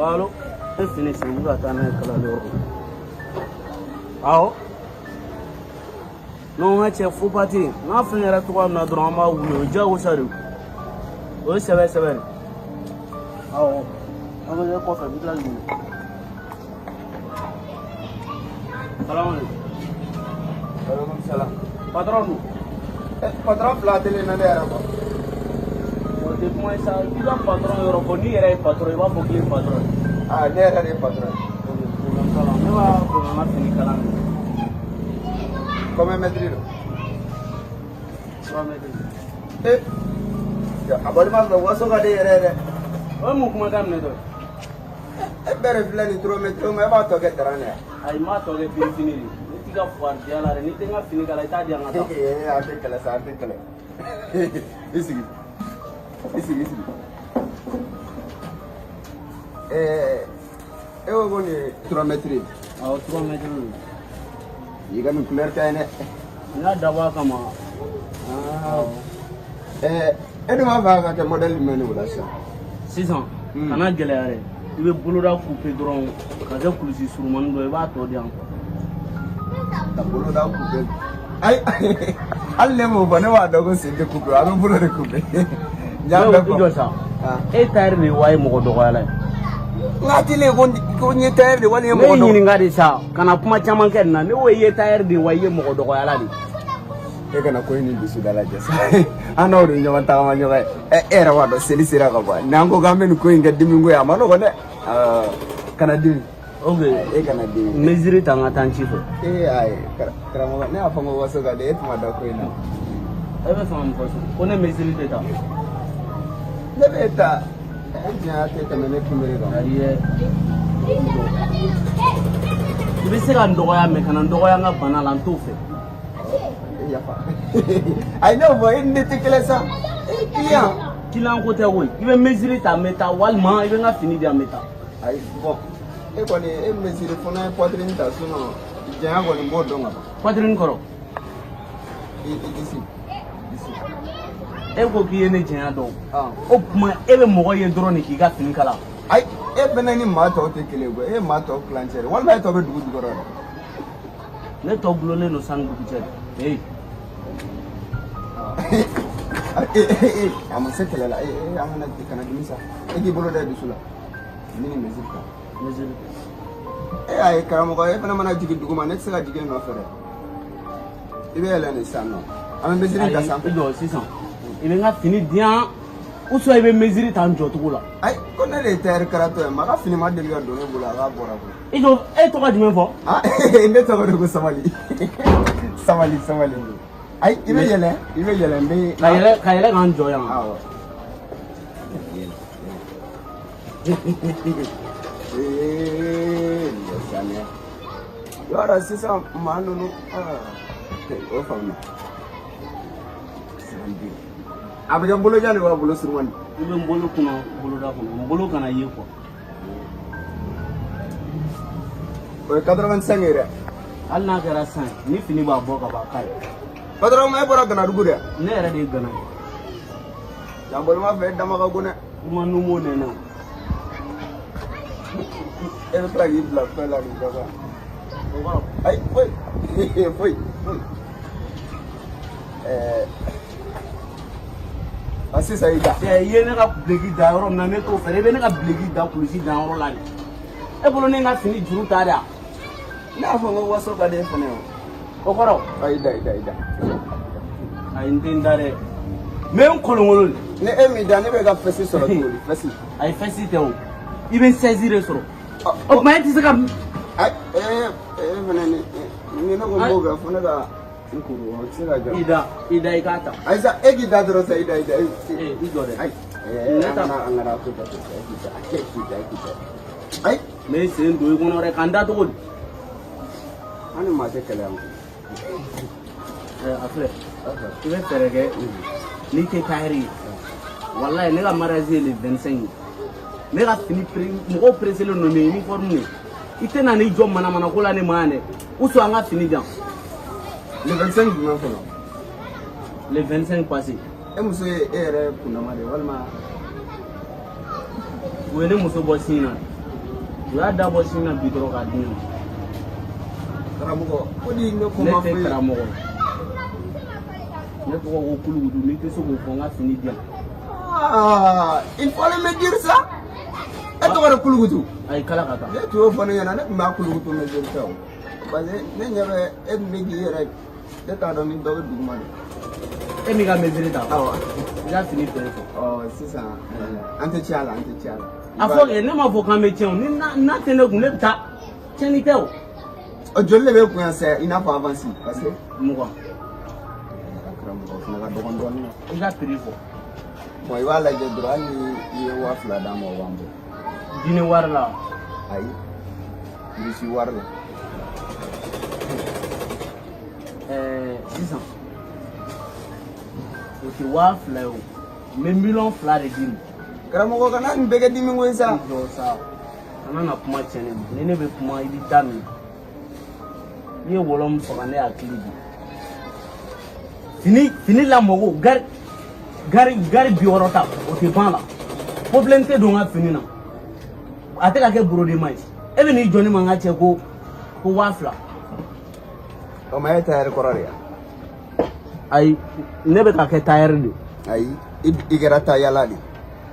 Allô? C'est fini, c'est vous attendez que Ah non, on est fou parti. On a fini à toi, on a drama ou le Jao Saru. Oui, c'est vrai, c'est vrai. Ah, on va dire quoi faire toute la journée. Salam alaikum. Alaikum salam. Patron, nous. Patron, flatter les nègres. Depuis ça, il y a un patron européen, il y a un patron, il va faut qu'il y ait un patron. Ah, il y a un patron. Combien mètres? 3 mètres. Eh, abonnement de Wasso Gade Rere. Oh, mon commandant, Eh, ben, il 3 mètres, mais va te get around. I must have been finished. You got for the other anything I finish at Italian. Eh, article. Ici. Eh, on va 3 mètres. Oh, 3 mètres. Il y a une couleur qui est. Il y a d'abord comme Et nous avons un modèle menu là. 6 ans. On a galéré. Il veut vouloir couper drone. Quand j'ai coulé sur mon dos, il va attendre encore. La boulot d'un couple. Aïe, allez, mon bonheur va donc se découper. Alors, vous le coupez. Et t'as dit, ouais, mon doigt. Natile qu'on y était de one year. Mais il y a ça. Quand on a pas manqué, on a eu tard de voyer mon doigt. Et qu'on a connu du sud à la Jess. I know the Yamata, era what the Celicera. Nango Gamen going get Dimingo Amano. Canadian. Okay, et Canadian. Measure it and attention. Eh, I never from was so that it my dog. Ever found person. On a measure it. The beta. Ibi se ka ndogoya me kana ndogoya nga bana la ntofe. I know for in the tikelesa. Kila ko te wo. Ibe mesure ta meta walma ibe nga fini dia meta. Ai bon. E ko ni e mesure fona poitrine ta suno. Jaya ko ni bodo nga. Poitrine koro. Ici. E ko ki ene jenya do. O kuma e be mogo ye drone ki ga fini kala. Ai e bena ni ma to te kele go e ma to clancher. Wal ba to be dugu goro. Ne to glole no sang dugu chere. Hey. Ama setela la amana kana dimisa. E ki bolo da bisula. Mini mesika. Ai karamo ko e bena mana jigi dugu ma ne sega jigi no fere. Ibe ele ne sano. Ama mesiri ka sam. Ido 600. Ibe nga fini dia uso ibe mesiri tan jotugo la. Ai ko ne le ter karato e ma ka fini ma deliga do ne bula ga bora ko. Ido e to ka dime fo? Ah inde to ko do samali. Samali. Ai ibe yele mbe ka yele kan joya. Yo ara sisa manunu o fauna. Abijan bolo jani wa bolo surwani. Ibe mbolo kuno bolo da kuno mbolo kana ye ko. O 85 ere. Alna kera san ni fini ba boka ba kai. Padra mai bora kana dugure. Ne era de gana. Jambol ma fe dama ka gune. Kuma numo ne na. Ele tra gi bla pela ni baba. Ai foi. Asi saida. Ye ne ka blegi da yoro na ne to fere be ne ka blegi da kulisi da yoro la ni. E bolo ne nga fini juru ta da. Na fo ngo waso ka de fone o. Okoro. Aida. Ai ndindare. Me on kolongolo. Ne emi da ne be ga fesi soro tuli, fesi. Ai fesi te o. Ibe saisir soro. O ma ti se ka ai fene ni no go boga fone ga nkuru o tsira ja. Ida ikata. Ai sa egi da dro sa ida. Igore. Ai. Angara ko ta. Ai, me se ndo e kono re kanda to. Ani ma te kele am. Après. Ibe terege. Ni te kairi. Wallahi ne ga marazi le 25. Ne ga fini mo presser le nommer uniforme ni. Ite na ni jom mana ko la ne mane. Uso anga fini jan. Le 25 du mois Le 25 passé. E muso ere kuna male walma. Wele muso bosina. u y'a dabɔ sini na bi dɔrɔn k'a di ne ma. Karamɔgɔ ko ni ne ko ne ma tɛ foyi karamɔgɔ ne tɔgɔ ko Kulukutu n'i tɛ se k'o fɔ n ka fini di yan. Il fallait me dire ça. E tɔgɔ de Kulukutu. Ayi kala ka taa. Ne tun y'o fɔ ne ɲɛna ne tun b'a Kulukutu me dire ça o parce que ne ɲɛ bɛ e tun bɛ k'i yɛrɛ ne t'a dɔn ni dɔ bɛ duguma de. E min ka mesure ta. Awɔ. I ka fini feere fɔ. Sisan an tɛ ci a la an tɛ ci a la. A fɔ kɛ ne ma fɔ k'an bɛ tiɲɛ o ni n'a tɛ ne kun ne bɛ taa tiɲɛni tɛ o. Joli de bɛ kun yan sɛ i n'a fɔ avance parce que. Mugan. Karamɔgɔ fana ka dɔgɔn dɔɔnin. I ka prix fɔ. Bon i b'a lajɛ dɔrɔn hali ni i ye 2000 d'a ma o b'an bɔ. Dini wari la. Ayi misi wari la. Sisan o tɛ 2000 ye o n bɛ 200,000 de d'i ma. Karamɔgɔ kana nin bɛɛ kɛ dimi ko ye sa. Jɔ sa kana na kuma tiɲɛ ne ma ni ne bɛ kuma i bɛ da minɛ n'i ye wɔlɔ min faga ne hakili bi fini lamɔko gari bi wɔɔrɔ ta o tɛ ban la problème tɛ don n ka fini na a tɛ ka kɛ brodema ye e bɛ n'i jɔ ne ma n ka cɛ ko 2000. O ma e tailleur kɔrɔ de ya. Ayi ne bɛ ka kɛ tailleur de. Ayi i kɛra taillala de.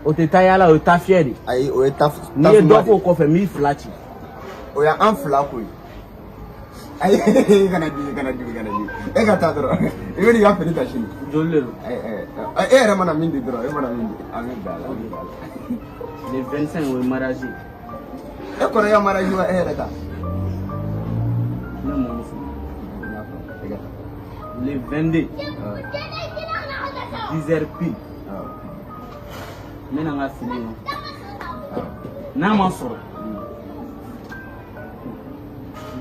O tɛ taillala o ye tafiyɛ de. Ayi o ye taf. N'i ye dɔ fɔ o kɔfɛ n b'i fila ci. O y'an fila ko ye. Ayi kana dimi e ka taa dɔrɔn i bɛ n'i ka fini ta sini. Joli de don. E yɛrɛ mana min di dɔrɔn e mana min di an bɛ bila la. Le 25 o ye mariage. E kɔrɔ ya mariage wa e yɛrɛ ta. Ne mɔmuso. Le 22 10h pile n bɛna n ka fini na n'a ma sɔrɔ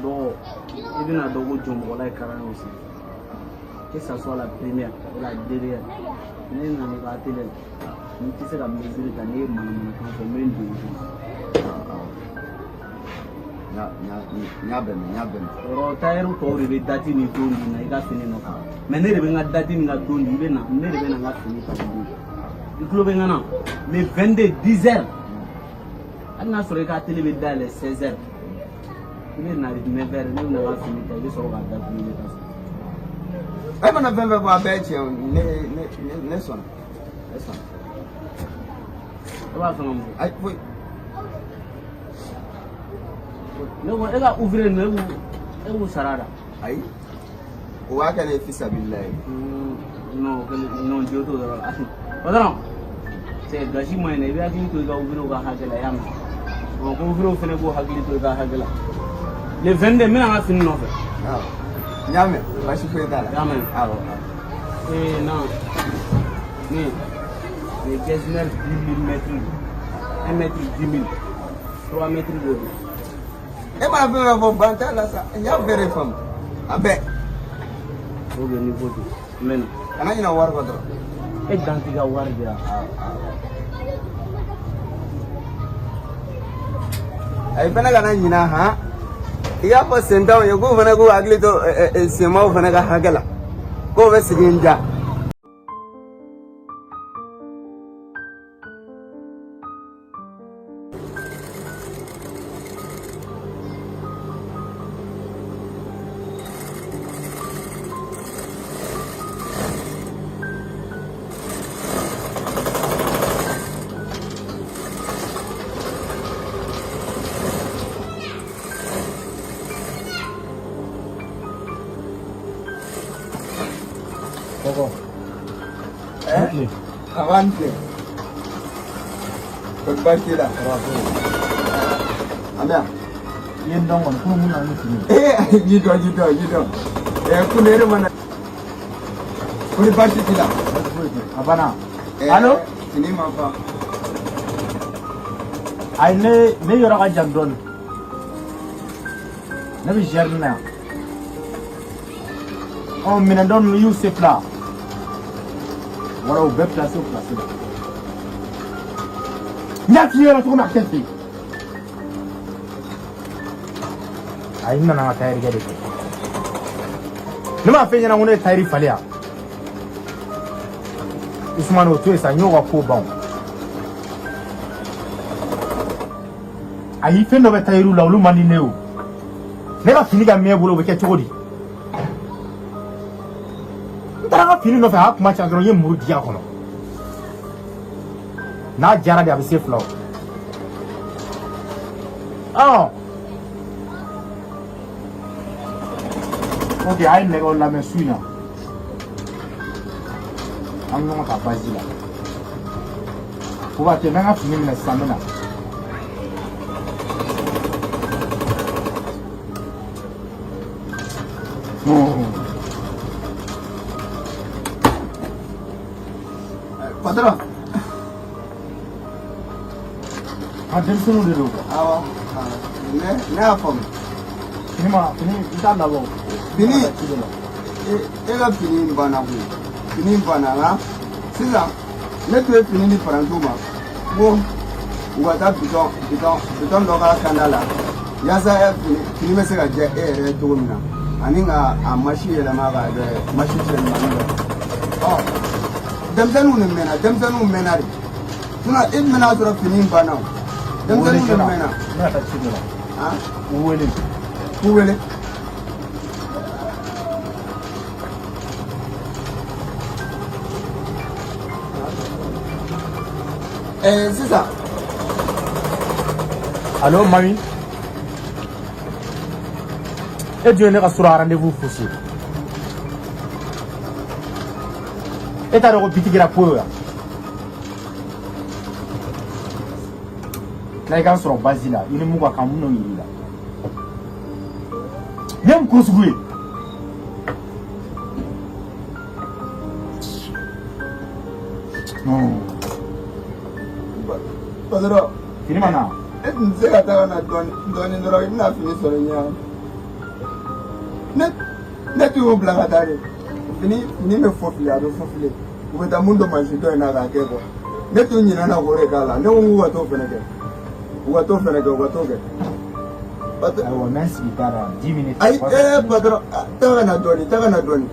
bon i bɛna dɔn ko jɔnmɔgɔla ye karan aussi que ça soit la première ou la dernière ne nana i ka atelier la n'i tɛ se ka mesure ta n'i ye manamanakan fɔ n bɛ n dogo n y'a bɛn yɔrɔ tailleur tɔw de bɛ date ni don di na i ka fini nɔfɛ mais ne de bɛ n ka date ni ka don di ne de bɛ na n ka fini ta don i tulo bɛ n na le 22 10h hali n'a sɔrɔ i ka atelier bɛ dayɛlɛ 16h i bɛ na 9h ne bɛ na n ka fini ta i bɛ sɔrɔ k'a datugu i bɛ taa so. E mana fɛn fɛn fɔ a bɛɛ ye tiɲɛ ne sɔnna. E b'a fɛ ka mun fɔ. Ayi foyi. ne ko e ka ouvrier ninnu e b'u sara da. Ayi o b'a kɛ ne fisabililayi. non jo t'o yɔrɔ la patron c'est gasi ma ɲi dɛ i bɛ hakili to i ka ouvrier ka hakɛ la i y'a mɛn ko ouvrier fana b'o hakili to i ka hakɛ la le 22 n bɛna n ka fini nɔfɛ. N y'a mɛn basi foyi t'a la. i y'a mɛn. Awɔ. non ni gestionnaire 10 000 mètres 1 mètre 10 000 3 mètres de don. E mana fɛn fɛn fɔ ban t'a la sa n y'a bɛɛ de faamu a bɛɛ. o bɛ niveau de n bɛ na. Kana ɲinɛ wari kɔ dɔrɔn. e dan t'i ka wari di yan. Ayi fana kana ɲinɛ han i y'a fɔ sentanw ye k'u fana k'u hakili to senmaw fana ka hakɛ la k'o bɛ sigi n ja. Koko. Avante. Berbagi lah. Ambil. Yen dong kan, kau muna ni sini. Gitu. Aku ni mana? Kau ni pasti tidak. Apa na? Halo? Ini apa? Ay ne yɔrɔ ka jan dɔɔni. Ne bɛ jardin na yan. Minɛn dɔ ninnu y'u se fila. Wala u bɛɛ place la. N y'a f'i ɲɛna cogo min a kɛ ten. Ayi n nana n ka tailleur kɛ de fɛ. Ne m'a f'i ɲɛna ko ne ye tailleur falen yan. Usumani o to yen sa n y'o ka ko ban. ayi fɛn dɔ bɛ tailleur la olu man di ne o ne ka fini ka mɛn bolo o bɛ kɛ cogo di n taara ka fini nɔfɛ a kuma ca dɔrɔn n ye muru di a kɔnɔ n'a jara de a bɛ se fila o ok a ye nɛgɛw lamɛn su in na an bɛ ɲɔgɔn ka basi la o b'a kɛ n'an ka fini minɛ sisan n bɛ na Patron. denmisɛnninw de don Awɔ. Ne y'a faamu. fini i t'a labɔ Fini e ka fini in banna koyi. Fini in banna nka sisan ne tun ye fini di parantiw ma ko u ka taa bitɔn dɔ ka kanda la yaasa fini bɛ se ka jɛ e yɛrɛ ye cogo min na ani ka a masi yɛlɛma ka kɛ masi cɛɲumanin dɔ denmisɛnninw de mɛnna de sinon e mɛnna sɔrɔ fini in banna o denmisɛnninw de mɛnna. ne ka taa ci dɔ la k'u wele k'u wele. Sisan. allo mami e dun ye ne ka sura rendez-vous faussé e t'a dɔn ko bitigi kɛra po ye yan n'a i k'an sɔrɔ basi la i ni mun ka kan mun n'o yir'i la ne ye mun ko sugu ye Patron. fini ma na E tun tɛ se ka taa ka na dɔɔni dɔrɔn i bɛna fini sɔrɔ ɲɛ. Ne tun y'o bila ka taa de. Fini bɛ fɔfile a bɛ fɔfile. U bɛ taa mun dɔ mansin dɔ in na k'a kɛ quoi. Ne tun ɲinɛna k'o de k'a la. Ne ko k'u ka t'o fɛnɛ kɛ. U ka t'o kɛ. ayiwa n bɛ n sigi da la 10 minutes. Ayi patron taa ka na dɔɔni.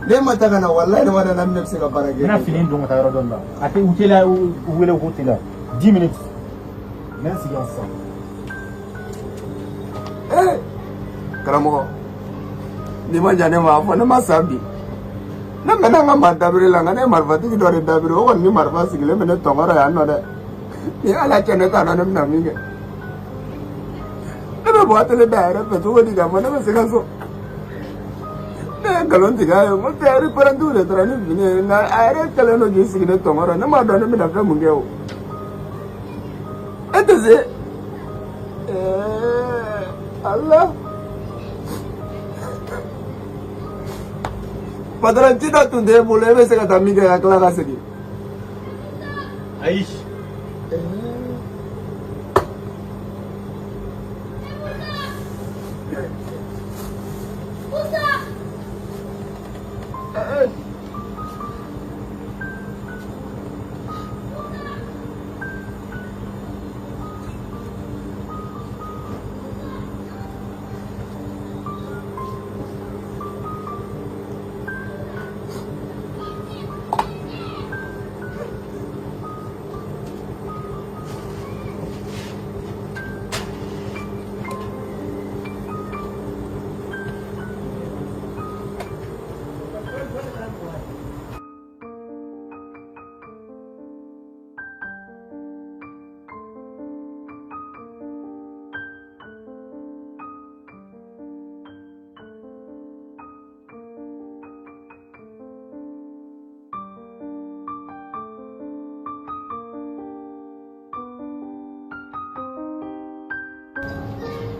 Ne ma taa ka na walayi ne ma da na ne bɛ se ka baara kɛ. n bɛna fini don ka taa yɔrɔ dɔ la a tɛ u teliya u wele k'u teliya 10 minutes. n bɛ n sigi yan sisan. Karamɔgɔ n'i ma jan ne ma a fɔ ne ma sa bi ne mɛnna n ka maa dabiri la nka ne ye marifatigi dɔ de dabiri o kɔni ni marifa sigilen bɛ ne tɔnkɔrɔ yan nɔ dɛ ni ala cɛ ne t'a dɔn ne bɛna min kɛ ne bɛ bɔ atelier da yɛrɛ fɛ cogo di k'a fɔ ne bɛ se ka so ne ye nkalon tigɛ a ye n ko tɛ parantiw de taara ni fini ye nka a yɛrɛ kɛlen don k'i sigi ne tɔnkɔrɔ ne m'a dɔn ne bɛna fɛn mun kɛ o e tɛ se ala. Patron ci dɔ tun t'e bolo e bɛ se ka taa min kɛ ka tila ka segin. ayi.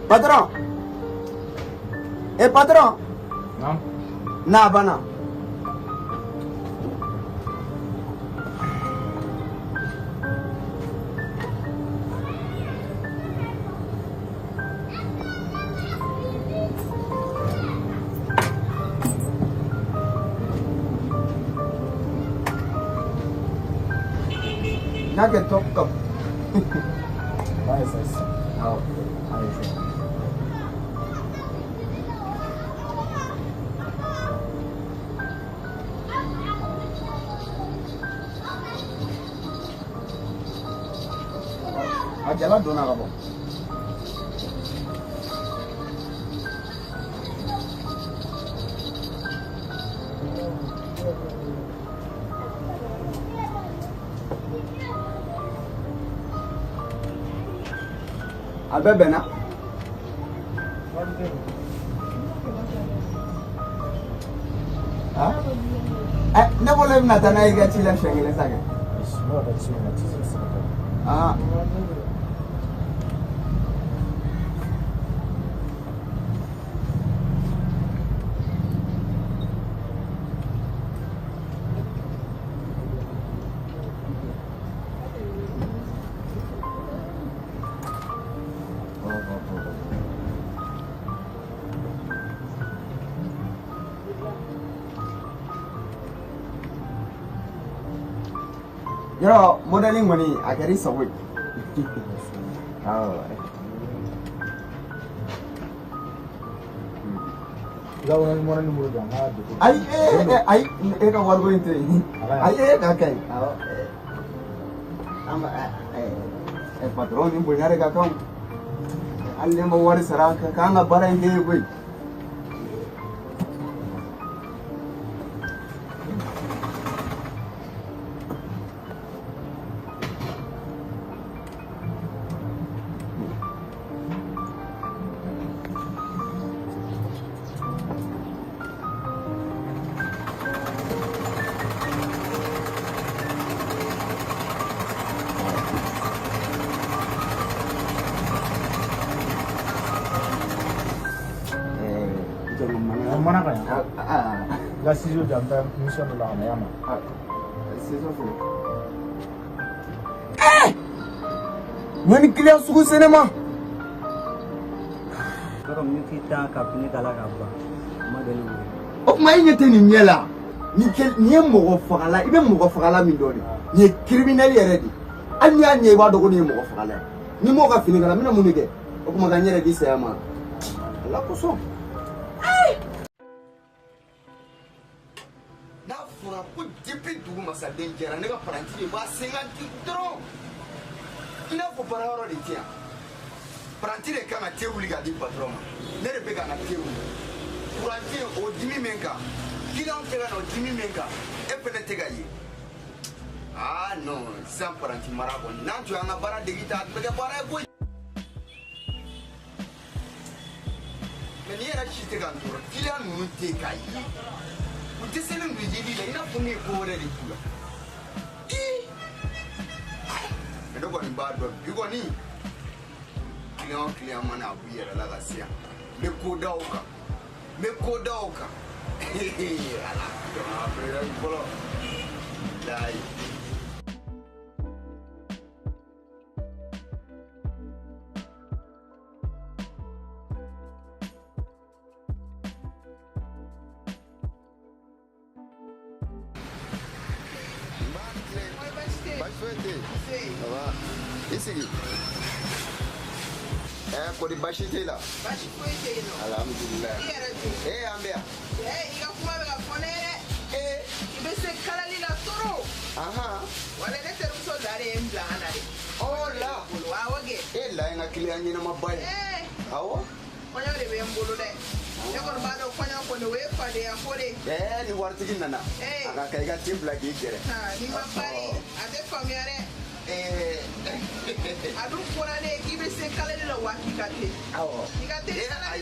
Patron. Patron. Non. Na bana. Na ke top cup. Vai essa. Ah, a jala donna ka bɔ a bɛɛ bɛnna ne bolo e bɛna taa n'a ye i ka ci la siɲɛ kelen sa kɛ Yo, modeling money, I get it so weak. Oh. I got one going to. Okay. I'm a patron in Bulgaria. I never want to surround Kanga, but I gave away. Mana kan ya? Gak sih jam mission lah ya mah. Mani kilian suku sinema. Kalau kita kapini kalah apa? Model. Oh, mai nyete ni nyela. Ni mo fagala, ibe mo fagala min doni. Ni criminal yere di. Anya nye wa dogo ni mo fagala. Ni mo ka fini kala mina munike. O kuma ka nyere di sama. La koso. Depuis tout masa denjera ne ka paranti ba 50 trop ina ko bararo de tia paranti de kama tewuli ga di patron ne de be ga na tewuli paranti o dimi menka kila on tega no dimi menka e pene tega yi ah non sans paranti marabo nan tu anga bara de gita be ga bara ko me ni era chite ga ndoro kila nu te kai Uti seleng bijili la ina puni kore di pula. Ndo kwa ni bad boy. Yuko ni klian mana abuyera la gasia. Me koda oka. Ala. Aprera polo. Dai. Isi kodi bashi tela bashi ko tela alhamdulillah ambia iga kuma be fonere ibe se kala lila toro aha wala de teru so dare embla anare oh la wa wage la nga klianyi na mabaya awo onya de be mbulu de e ko ba do konya ko ne we fade ya fode ni wartigi nana aga kai ga timbla gi gere ni mabari ade famiare adu kurane kibe se kala la wakikate awo ikate na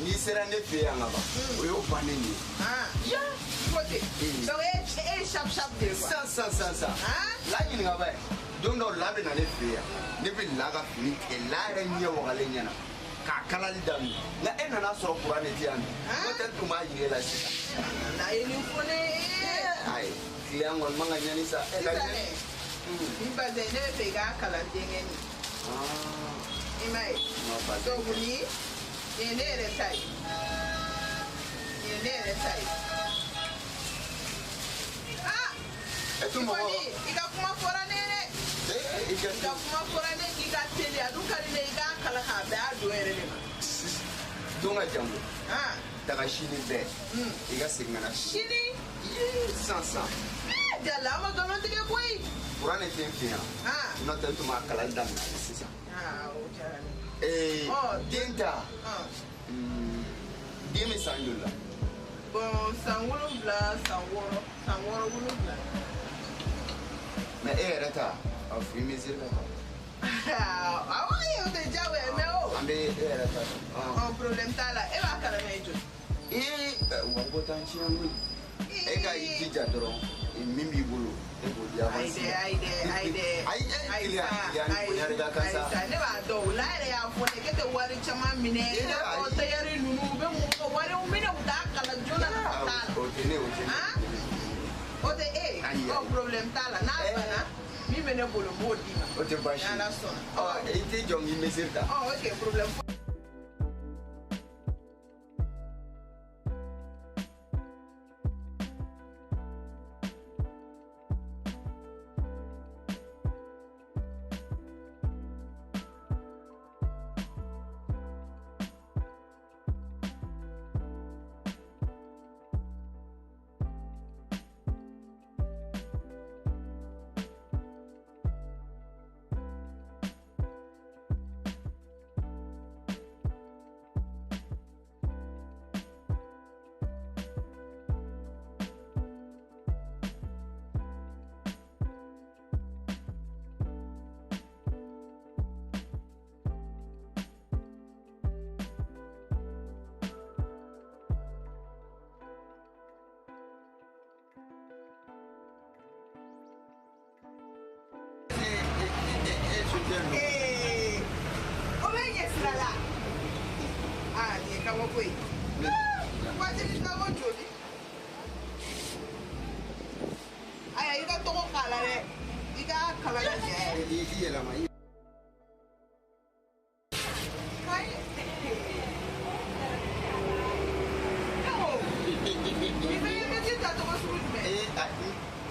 ni sera ne fe anga ba oyo paneni ya kote so sharp de sa la ni ngaba don do labe na ne fe ya ne bi laga ni la re nyo wale nyana ka kala lidam na na so kurane ti an ko tan tuma yire la sita na yini fone ai kliangol manga nyani sa Imba de ne pega kala dingeni. Imai. So guni ene retai. Etu mo. Iga kuma fora nene. Iga kuma fora ne iga tele aduka ne iga kala ka ba do ere ne. Donga jambo. Daga shini be. Iga signa shini. Sansa. Jala ma dono tige boy. Kurane temfia. Una tanto ma kalanda na sisa. Denta. Dimi sandula. Bon, sanworo bla, sanworo bla. Na reta, of imizir ka. Ah, why you era ta. Un problème ta là. Et va kala me jo. Wa ko tan ci am. E ga yi jija doro. Mimi bolo. E go dia ba. Ai ne ba do la ya fo ne ke te wari chama mine o te yari nunu be mo wari o mine o da kala jona ta. O te ne o te. O te o problème ta là na bana. Mi mene bolo mo di ma. O te ba shi. Ala so. E te jong yi mesirta. OK problème.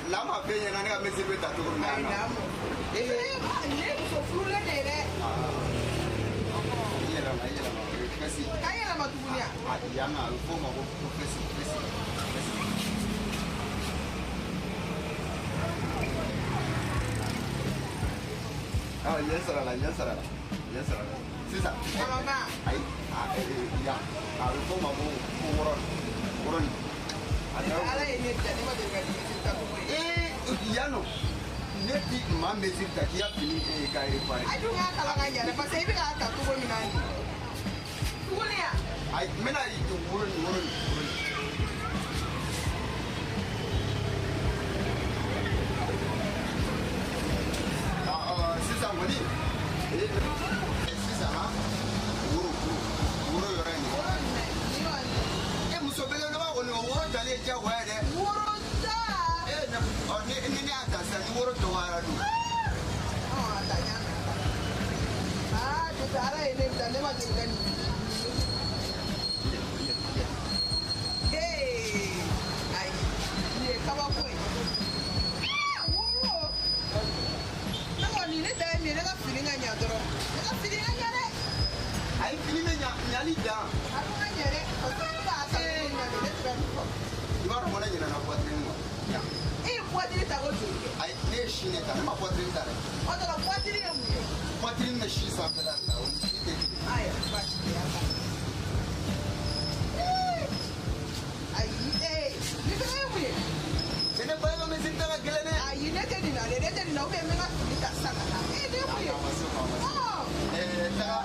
Lama penye nani ka mesi beta to na na. Ne so flule ne re. Yela ma. Kasi. Kaya na matunya. Yana alfo ma ko kasi. Yes sir. Sisa. Mama. Ai. Ya. Alfo ma ko moron. Ala ini jadi ma de gadi ta ko. Yano. Neti ma mesi ta kia fini ka ire pare. Aju nga kala nga jare pa sai bi ka ta to ko minani. Tulia. Ai mena itu murun. Sisa wani. Sisa ha. Wuro yore ni. Muso bele no ba woni wuro tale ja wa de. Wuro ta. Ni ata sa ni wuro to wara du. Tanya. Di cara ini dan dia macam gani. Ai, ni kamu apa? Wow. Nama ni dah ni dah feeling aja dorong. Dah feeling aja deh. Ai feeling nyali dah. Aku aja deh. Aku tak tahu ni ada tu. Ibarat mana je nak buat ni. Buat ini tak boleh. Ai ni sini tak, nama buat ni tak. Oh, tak buat ini yang ni. Buat ni mesti sampai dah. Ayah, buat ni apa? Ni kenapa ni? Ini bayi mesti tak gila ni. Ini jadi nak, dia jadi nak memang tak sana. Dia punya. Oh. Tak.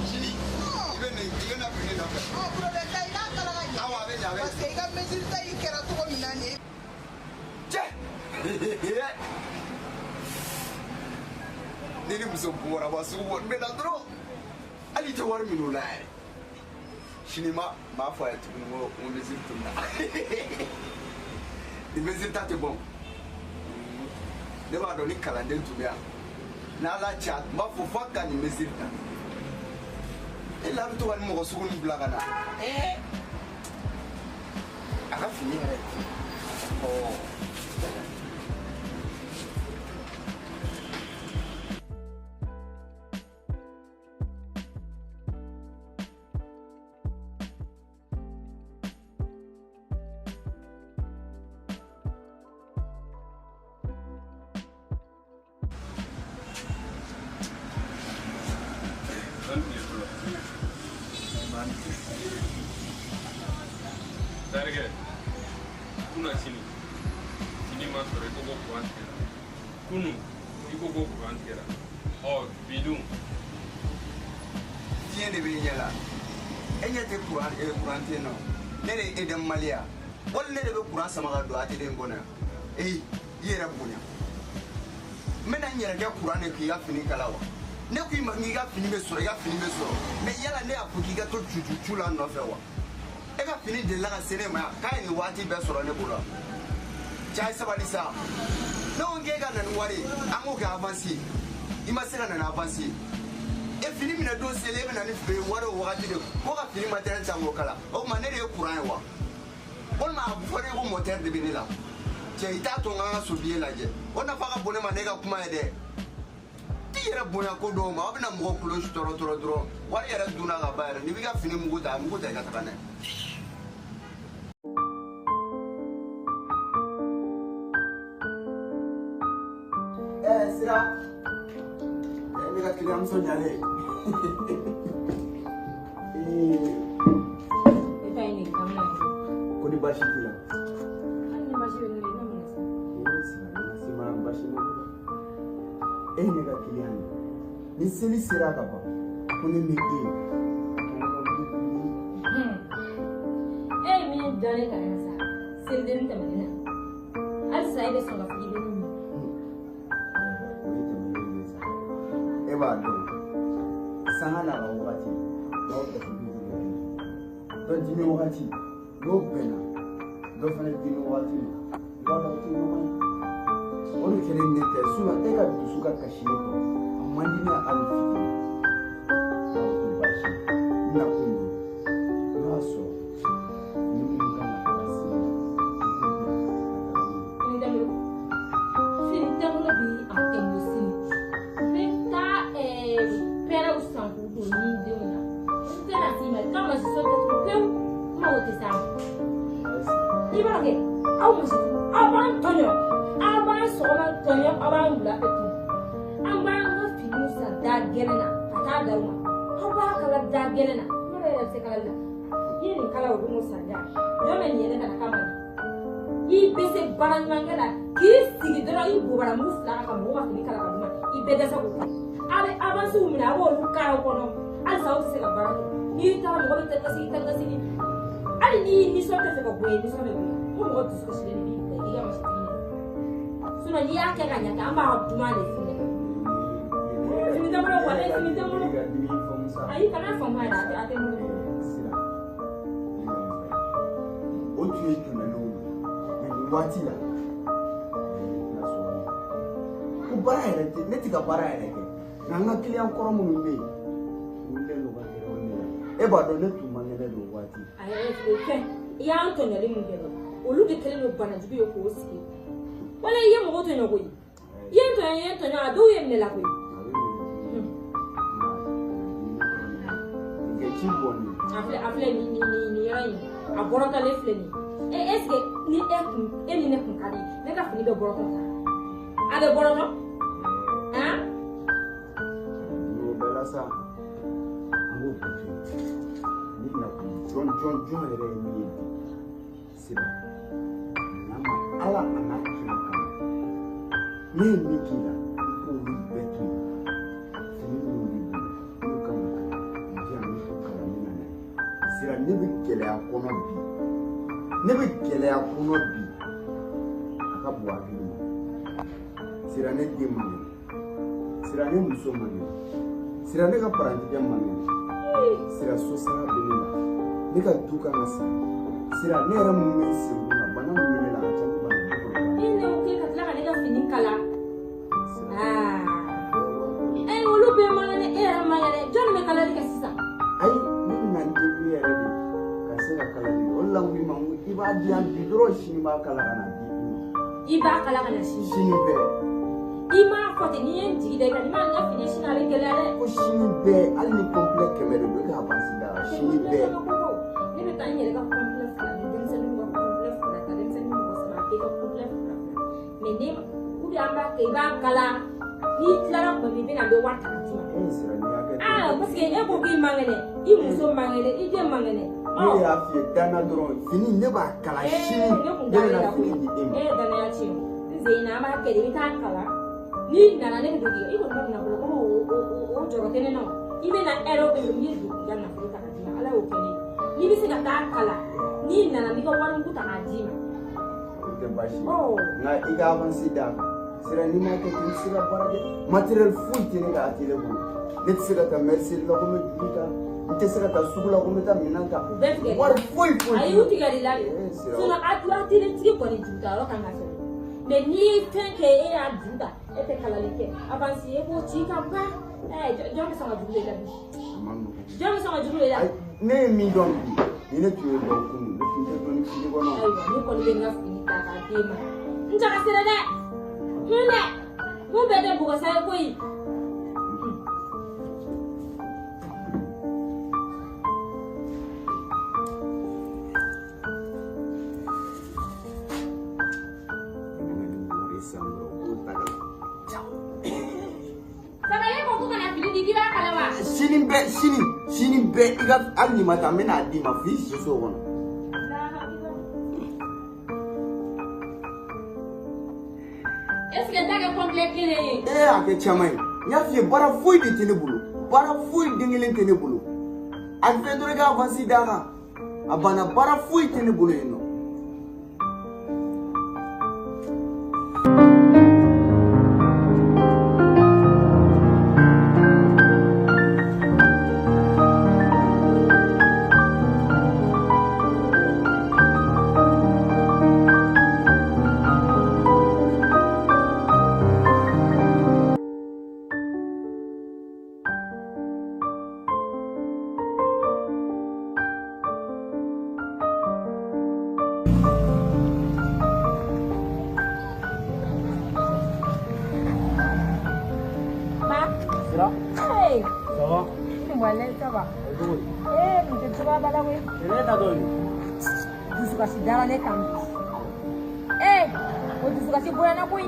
Sini. Ibu nak pergi nak. Oh, produk saya nak kalau aja. Awak beja. Pasal ikan mesti saya kira tu kau minani. Nini muso bora basu won be da dro ali to war minu la shini ma fa ya tukun mo mezir tunna di mezir ta te bon de ba do ni kala den tu bia na la chat ma fo fakka ni mezir ta ila to wan mo sugun blagana aka fini oh Darge, kuna sini ma sore ko kuantera. Kunu, iko ko kuantera. Oh, bidun. fiɲɛ de bɛ ɲɛ la e ɲɛ tɛ kuran tɛ yen nɔ ne de ye Eden Maliya wali ne de bɛ kuran sama ka don atelier in kɔnɔ yan i yɛrɛ bonya n bɛna n yɛrɛ kɛ kuran de k'i ka fini kala wa ne ko i ma k'i ka fini bɛ sɔrɔ i ka fini bɛ sɔrɔ mais yala ne y'a fɔ k'i ka to cucu la nɔfɛ wa e ka fini delila ka se ne ma k'a ye nin waati bɛɛ sɔrɔ ne bolo cɛ sabali sa ne ko k'e ka na ni wari an k'o kɛ avance i ma se ka na ni avance e fini minɛ don selen e bɛ na ni wari o wagati de ko ka fini matériel san k'o kala o tuma ne de ye kuran ye wa walima a fɔra ko moteur de bɛ ne la cɛ i t'a to n ka sobiye lajɛ o nafa ka bon ne ma ne ka kuma ye dɛ i yɛrɛ bonya ko dɔw ma a bɛna mɔgɔ kulosi tɔrɔ dɔrɔn wari yɛrɛ dunna ka ban yɛrɛ n'i b'i ka fini mugu ta i ka taga n'a ye. Sira ne ka client muso ɲalen ko ni baasi t'i la e ne ka client ni seli sera ka ban ko ne ni min dɔɔnin ka na sa selidenni tɛmɛnen na halisa e bɛ sɔn ka fɔ i bɛ ne min e b'a dɔn sanga na ka wagati dɔw tɛ fɔ dɔ dimi wagati n'o bɛnna dɔ fana dimi wagati i b'a dɔn o tɛ ɲɔgɔn ye o de kɛlen ne tɛ e ka dusu ka kasi ne kɔ a man di ne hali fitinin o tɛ baasi n bɛna ko ɲini n'o y'a sɔrɔ ni minnu kan ka kala se fini tɛmɛlo bi a tɛmɛ sini bɛ taa pɛrɛw san k'u don ni denw na n tɛna s'i ma k'a ma si so datugu pewu n mago tɛ s'a ma i b'a kɛ aw ma si aw b'an tɔɲɔ aw b'an sɔgɔma tɔɲɔ aw b'an wula fɛ tun an b'an ka finiw san da gɛlɛn na ka taa da u ma aw b'a kala da gɛlɛn na ne yɛrɛ tɛ kala la i ye nin kala o don o san da jɔn bɛ nin yɛrɛ ka na k'a ma i bɛ se baara ɲumankɛ la k'i sigi dɔrɔn i bobara mu fila ka mɔgɔw ka fini kala ka d'u ma i bɛɛ dɛsɛ k'o kɛ a bɛ avances minɛ a b'olu kala o kɔnɔ halisa aw tɛ se ka baara kɛ n'i taara mɔgɔ bɛ taa ka sigi hali ni nisɔn tɛ fɛ ka bɔ yen nisɔn bɛ bonya ko mɔgɔ dusu kasilen de b'i bila i ka masitigi ɲɛ n'i y'a kɛ ka ɲɛ kɛ an b'a duman de fini fini tɛ bolo wala fini tɛ bolo ayi kana faamu a yɛrɛ a tɛ bolo o tun ye tɛmɛnenw ye nin waati la ko baara yɛrɛ tɛ ne tɛ ka baara yɛrɛ kɛ nka n ka client kɔrɔ minnu bɛ yen olu bɛ n'u ka hɛrɛw ne la e b'a dɔn ne tun man kɛnɛ don o waati. a yɛrɛ fɛn i y'an tɔɲɔli min kɛ dɔn olu de kɛlen don banajugu ye k'o sigi wala i ye mɔgɔ tɔɲɔ koyi i ye n tɔɲɔ a dɔw ye minɛ la koyi. a filɛ nin yɔrɔ in a bɔrɔtɔlen filɛ nin ye est ce que ni e ni ne kun ka di ne ka fini bɛ bɔrɔtɔ ta a bɛ bɔrɔtɔ han. n'o bɛɛ la sa an b'o bɛɛ to yen ne bɛna kun jɔn yɛrɛ ye min ye sira n'a ma ala a n'a kira kama ne ye min k'i la i k'olu bɛɛ to yen fini minnu b'i bolo n'u kan ka kala diyan ne ko kala ne na sira ne bɛ gɛlɛya kɔnɔ bi ne bɛ gɛlɛya kɔnɔ bi a ka bɔ hakili ma sira ne den man kɛnɛ sira ne muso man kɛnɛ sira ne ka parantikɛ man kɛnɛ sira sosara bɛ ne la ne ka du kan ka sira sira ne yɛrɛ mun bɛ sen kun na bana mun bɛ ne la a ka ca ni bana du kɔnɔ. i ne ko k'e ka tila ka ne ka fini kala olu bɛɛ man kɛnɛ e yɛrɛ man kɛnɛ jɔnni bɛ kalali kɛ sisan. ayi ne bɛna n débrouiller yɛrɛ de ka se ka kalali o de la n ko i ma n ko i b'a di yan bi dɔrɔn sini b'a kala ka na di i ma. i b'a kala ka na sini bɛɛ. i m'a fɔ ten n'i ye n jigi da i kan n'i ma n ka fini sini a bɛ gɛlɛya dɛ. ko sini bɛɛ hali ni complet 100 de don e ka avance da la sini bɛɛ. ne bɛ taa n yɛrɛ ka complet 2 di denmisɛnninw ka complet 2 ta denmisɛnninw mɔgɔ 3 k'e ka complet 2 mais ne ou bien an b'a kɛ i b'a kala n'i tilara tuma min i bɛna n bɛ wari ta ka d'i ma. parce que e ko k'i man kɛnɛ i muso man kɛnɛ i den man kɛnɛ. ne y'a f'i ye danna dɔrɔn fini ne b'a kala sini ne bɛna fini di e ma. ne ye danaya tiɲɛ n Zeyina an b'a kɛ de i bɛ taa kala n'i nana ne bɛ don i kɔni b'a nafolo ko o jɔrɔ tɛ ne na o Even an arrow will use you than a fruit and a allow penny. You visit a dark color. Need none of one put an ajima. Oh, na iga consider. Sira ni market sira barage material food tini ka atile bu. Net sira ta merci lo ko mita. Ite sira ta sugula ko mita minanta. War full. Ayu tiga di lagi. So na atwa tini tiri ko ni juta ro kan aso. Me ni tenke e a juta. Ete kala leke. Avansi e bo chika ba. Jom sama jule la bi. Jom sama jule la. Ne mi don bi. Ni ne tuwe do kunu. Ne tuwe do ni fili ko no. Ayo, ni ko ni nga fini ta ka tema. Nja ka sira de. Hune. Mu be de bugo sai ko yi. Sini be iga ani mata mena di ma fi so wono Est-ce que t'as complet kele ake chamai nya fi bara foi di tenebulu bara foi dingelen tenebulu an fe do ga avanci dara abana bara foi tenebulu eno Hey. Ça va? Voilà, ça va. Eh, tu vas balawe. Tu suka si dara ne kam. O tu suka si boya na boy.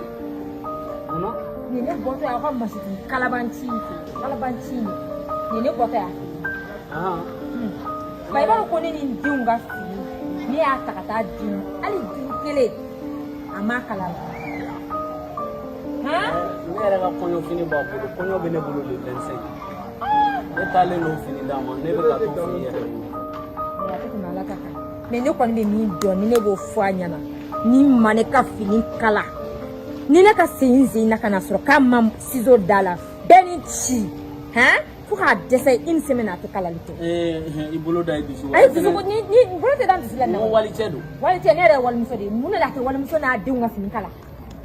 Ono? Ni ne boto ya kwa masiti kalabanchi. Ni ne boto ya. Bai ba ko ne ni ndiunga fi. Ni atakata din. Ali din kele. Ama kalaba. Ne yɛrɛ ka kɔɲɔ fini b'a bolo kɔɲɔ bɛ ne bolo le 25 ne taalen n'o fini d'a ma ne bɛ ka to fini yɛrɛ mais ne kɔni bɛ min dɔn ni ne b'o fɔ a ɲɛna ni ma ne ka fini kala ni ne ka sen zen na ka na sɔrɔ k'a ma ciseau da la bɛɛ ni ci fo k'a dɛsɛ une semaine a tɛ kalali kɛ i bolo da ye dusu ayi dusu ko ni bolo tɛ da dusu la ko walicɛ don walicɛ ne yɛrɛ ye walimuso de ye mun de la tɛ walimuso n'a denw ka fini kala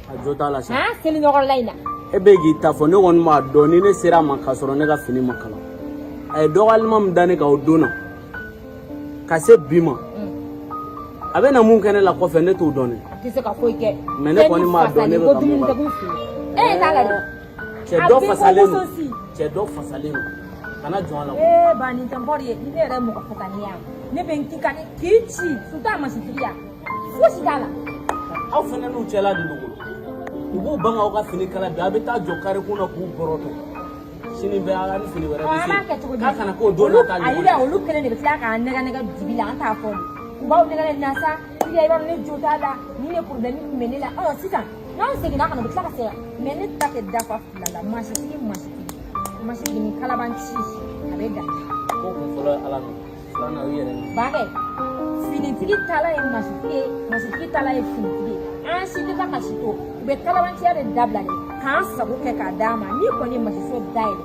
a jo t'a la sa seli ɲɔgɔn la in na e bɛ k'i ta fɔ ne kɔni b'a dɔn ni ne sera a ma k'a sɔrɔ ne ka fini ma kala a ye dɔgɔyalima min da ne kan o don na ka se bi ma a bɛ na mun kɛ ne la kɔfɛ ne t'o dɔn a tɛ se ka foyi kɛ mais ne kɔni m'a dɔn ne bɛ ka mun kala t'a la dɛ cɛ dɔ fasalen don kana jɔn a la ba nin tɛ bɔri ye ni ne yɛrɛ mɔgɔ fataniya ne bɛ n kika k'i ci surtout a masitigiya fosi t'a la aw fana n'u cɛla de dogo u b'u ban aw ka fini kala bi a bɛ taa jɔ kare kun na k'u bɔrɔtɔ sini bɛ a ni fini wɛrɛ bɛ se k'a kana k'o don nata ɲɔgɔn ayi dɛ olu kelen de bɛ tila k'a nɛgɛ dibi la an t'a fɔ u b'aw nɛgɛ na sa i b'a dɔn ne jo t'a la ni ne problème tun bɛ ne la sisan n'anw seginna ka na u bɛ tila ka segin mais ne ta tɛ dafa fila la masitigi ni kalabanci a bɛ dan ko kun fɔlɔ ala min filanan o yɛrɛ bakɛ finitigi tala ye masitigi tala ye finitigi an si tɛ taa ka si to u bɛ kalabanciya de dabila de k'an sago kɛ k'a d'a ma n'i kɔni ye masiso dayɛlɛ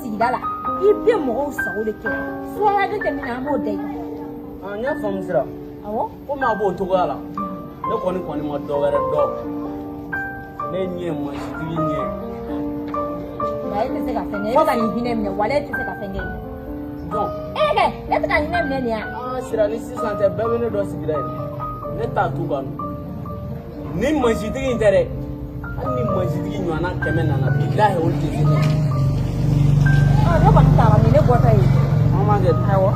sigida la i bɛ mɔgɔw sago de kɛ suwayalen tɛ min na an b'o da i kan n y'a faamu sira awɔ komi a b'o cogoya la ne kɔni ma dɔ wɛrɛ dɔn ne ɲɛ masitigi ɲɛ nka e tɛ se ka fɛn kɛ e bɛ ka nin hinɛ minɛ wala e tɛ se ka fɛn kɛ jɔn kɛ e tɛ ka hinɛ minɛ nin yan sira ni sisan tɛ bɛɛ bɛ ne dɔn sigida yɛrɛ ne t'a tu ka ni masitigi in tɛ dɛ hali ni masitigi ɲɔgɔnna 100 nana bilahi olu tɛ se ne ne kɔni t'a la nin ne bɔtɔ ye an b'a kɛ awɔ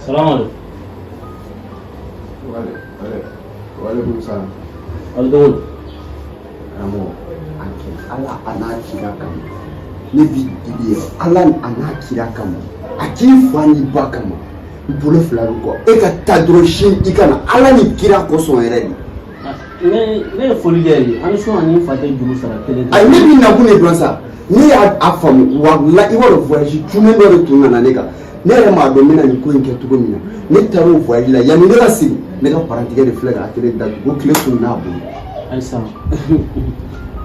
Assalamualaikum. Waalaikumsalam. Aldo. Kamu ala a n'a kira kama ne bi dibi ala a n'a kira kama a k'i fa n'i ba kama bolo fila bɛ kɔ e ka taa dɔrɔn sini i ka na ala ni kira kosɔn yɛrɛ de. ne ye foli kɛ ye an sɔn ani fa tɛ juru sara kelen ayi ne b'i nakun de dɔn sa ne y'a faamu wala i b'a dɔn voyage jumɛn dɔ de tun nana ne kan ne yɛrɛ m'a dɔn n bɛna nin ko in kɛ cogo min na ne taara o voyage la yanni ne ka sigi ne ka parantigɛ de filɛ k'a tɛgɛ datugu o tile kun n'a bolo. ayisa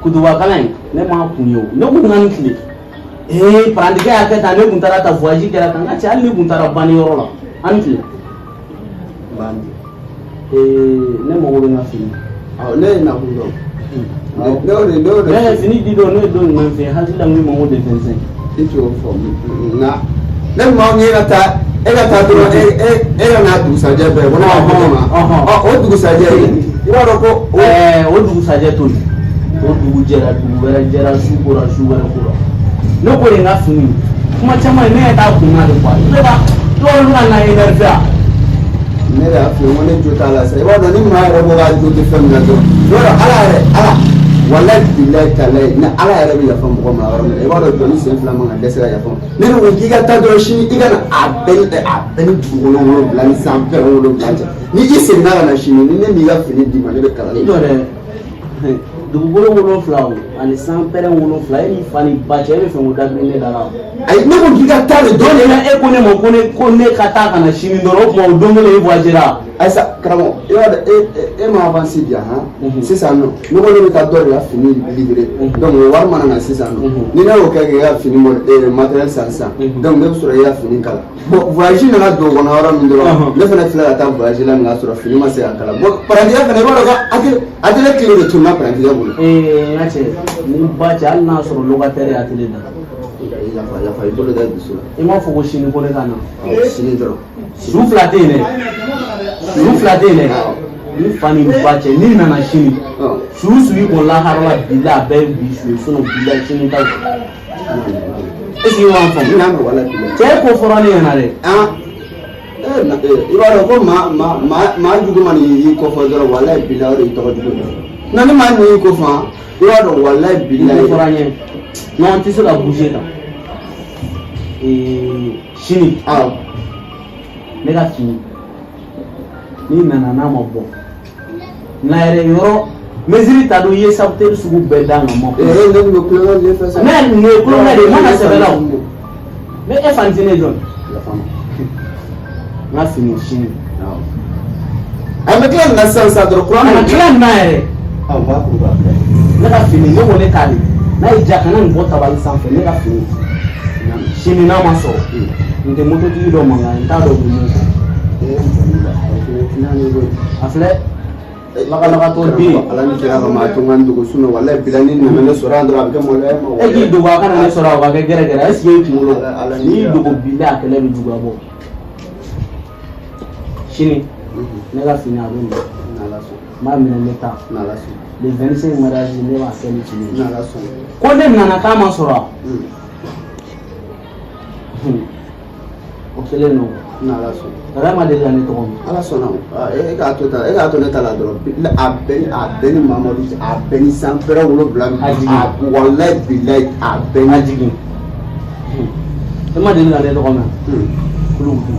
kutubakalan in ne m'a kun ye o ne kun ka nin tile parantigɛ y'a kɛ tan ne kun taara ta voyage kɛra tan n ka cɛ hali ne kun taara banni yɔrɔ la an tile ne mago bɛ n ka fini. ne ye nakun dɔn. ne ye fini di dɔn ne ye don jumɛn fɛ hakili la n ko mago de 25. i t'o fɔ nka ne maa min e ka taa dɔrɔn e ka n'a dugusajɛ bɛɛ ko ne b'a fɔ ma o dugusajɛ i b'a dɔn ko. o dugusajɛ to yen o dugu jɛra dugu wɛrɛ jɛra su kora su wɛrɛ kora ne ko de n ka fini kuma caman ne yɛrɛ t'a kunna de kuwa ne b'a dɔw ka na énervé a. ne y'a f'i ye ko ne jo t'a la sa i b'a dɔn ni maa yɛrɛ ko k'a jo tɛ fɛn min na dɔrɔn yɔrɔ ala walayi bilayi talayi ni ala yɛrɛ bɛ yafa mɔgɔ ma yɔrɔ min na i b'a dɔn jɔnni sen fila man kan dɛsɛ ka yafa ma ne de ko k'i ka taa dɔrɔn sini i ka na a bɛɛ ni dugukolo 7 ni san bɛɛ 7 cɛ ni i seginna ka na sini ni ne m'i ka fini d'i ma ne bɛ kalan. i jɔ dɛ dugukolo 7 o ani san pɛrɛn 7 e ni fa ni ba cɛ e bɛ fɛ k'o dabiri ne da la. ayi ne ko k'i ka taa de dɔɔnin na e ko ne ma ko ne ka taa ka na sini dɔrɔn o tuma o don kelen e voyagera. ayisa karamɔgɔ i b'a dɔn e ma avance di yan han sisan nɔ ne ko ne bɛ taa dɔ de ka fini livrer donc o wari mana na sisan nɔ ni ne y'o kɛ k'i ka fini matériel san sisan donc ne bɛ sɔrɔ i ka fini kala bon voyage nana don o kɔnɔ yɔrɔ min dɔrɔn ne fana filɛ ka taa voyage la min k'a sɔrɔ fini ma se ka kala bon parantigɛ fana i b'a dɔn ko atelier kilo de tunna parantigɛ bolo. n ka cɛ ni ba cɛ hali n'a sɔrɔ locataire ye atelier da. yafa i bolo da dusu la. i m'a fɔ ko sini ko ne ka na. sini dɔrɔn. su fila tɛ yen dɛ su fila tɛ yen dɛ ni fa ni ba cɛ n'i nana sini su i kun lahara la bi la a bɛɛ ye bi su ye bi la sini ta est ce que i b'a faamu. n'a mɛ wala bi la. cɛ ko fɔra ne ɲɛna dɛ. i b'a dɔn ko maa jugu ma n'i kɔfɔ dɔrɔn walayi bi la o de y'i tɔgɔ jugu ye nka ni maa min y'i kɔfɔ i b'a dɔn walayi bi la. i fɔra n ye non n tɛ se ka bouger tan sini ne ka fini n'i nana n'a ma bɔ na yɛrɛ yɔrɔ mesure ta don i ye saboteur sugu bɛɛ da n kan ma. ne bɛ kulonkɛ de fɛ sa. ne nin ye kulonkɛ de ye n mana sɛbɛn la o mais e fa n tɛ ne dɔn. n ka fini sini. a bɛ tila nin na sisan sa dɔrɔn kuran. a bɛ tila nin na yɛrɛ. n b'a kuru k'a filɛ. ne ka fini ne ko ne t'ale n'a y'i diya kana nin bɔ tabali sanfɛ ne ka fini sini n'a ma sɔrɔ n tɛ mototigi dɔ mankan n t'a dɔn bi mun fɔ. a filɛ lakalatɔ den ala ni kira kama a to n ka n dogo sunɔgɔ walayi bila ni nana ne sɔrɔ yan dɔrɔn a bɛ kɛ maloya ye ma. e k'i dogo a kana ne sɔrɔ a ka kɛ gɛrɛgɛrɛ est ce que i kunkolo n'i y'i dogo bi a kɛlɛ bɛ juguya bɔ sini ne ka fini a bɛ minɛ n b'a minɛ ne ta le 25 mariage ne b'a kɛ ni fini ko ne nana k'a ma sɔrɔ o kelen don yɛrɛ ma deli ka ne tɔgɔ min. ala sɔnna e k'a to ne ta la dɔrɔn a bɛɛ ni mamadu a bɛɛ ni san pɛrɛ 7 min walayi bilayi a bɛɛ ni. a jigin e ma deli ka ne tɔgɔ min kulukutu.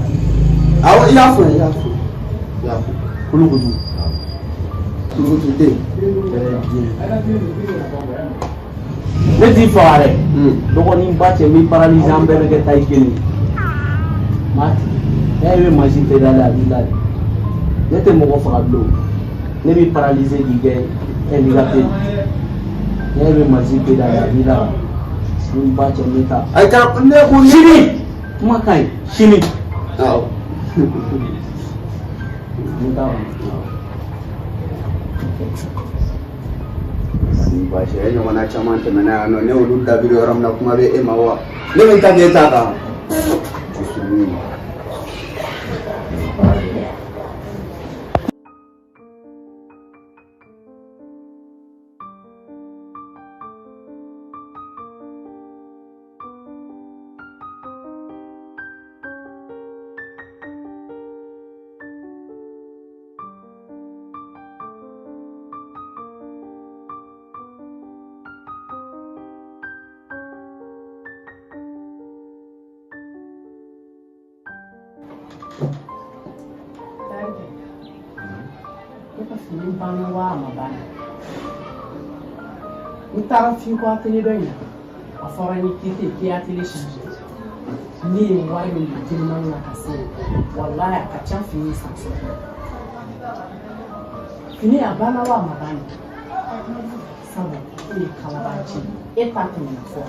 awɔ i y'a fɔ kulukutu. kulukutu den. ne t'i faga dɛ dɔgɔnin ba cɛ n bɛ paralyser an bɛɛ bɛ kɛ taille kelen e bɛ machine pédale a b'i la de ne tɛ mɔgɔ faga bilen ne b'i paralyser k'i kɛ handicapé ne bɛ machine pédale a b'i la ni ba cɛ n bɛ taa. ayi ka ne ko sini kuma ka ɲi sini. awɔ. n t'a kɔnɔ. baasi e ɲɔgɔnna caman tɛmɛna yan nɔ ne olu dabiri yɔrɔ min na kuma bɛ e ma wa ne bɛ n ta kɛ e ta kan. fini banna wa ma banna n taara fi ko atelier dɔ in na a fɔra ni kite k'i atelier changer ni ye wari min di teliman na ka se wallahi a ka ca fini san fini a banna wa ma banna sabu e ye kalabanci e ta tɛmɛna fɔ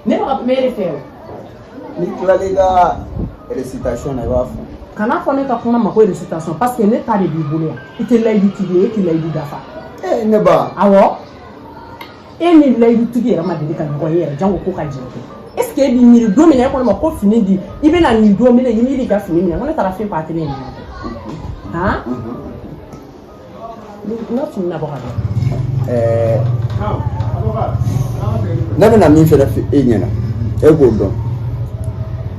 ne bɛ ka kuma e de fɛ o ni tilali ka récitation na i b'a fɔ kana fɔ ne ka kuma ma ko récitation parce que ne ta de b'i bolo yan i tɛ layidu tigi ye e tɛ layidu dafa ne ba awɔ e ni layidu tigi yɛrɛ ma deli ka ɲɔgɔn ye yɛrɛ jango ko ka jɛn kɛ est ce que e b'i miiri don min na e kɔni ma ko fini di i bɛna nin don min na i miiri ka fini minɛ ko ne taara fɛn fɔ atelier in na han n'a fini na bɔ ka dɔn ne bɛna min fɛnɛ fɔ e ɲɛna e k'o dɔn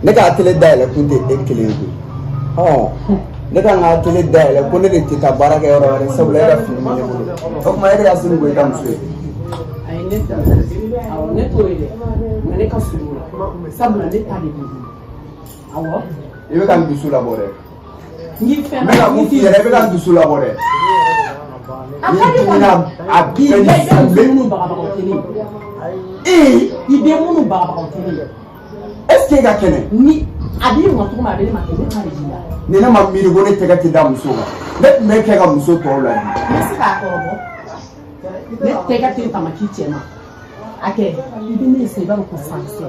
ne ka atelier dayɛlɛ kun tɛ e kelen koyi ne ka n ka atelier dayɛlɛ ko ne de tɛ taa baara kɛ yɔrɔ wɛrɛ sabula e ka fini bɛ ne bolo o tuma e de ka sini ko i ka muso ye ayi ne ta awɔ ne t'o ye dɛ nka ne ka surun o la sabula ne ta de b'i bolo awɔ i bɛ ka n dusu labɔ dɛ n'i fɛn n bɛ ka mun f'i yɛrɛ i bɛ ka n dusu labɔ dɛ a ka di kɔni a i bɛ muso minnu bagabagaw tɛ ne ye i bɛ minnu bagabagaw tɛ ne ye est ce que e ka kɛnɛ ni a b'i ma cogo min a bɛ ne ma kɛ ne ta de b'i la ni ne ma miiri ko ne tɛgɛ tɛ da muso kan ne tun bɛ kɛ ka muso tɔw ladi ne se k'a kɔrɔbɔ ne tɛgɛ tɛ tamaki cɛ ma a kɛ i bɛ ne sen i b'a dɔn ko sansɛ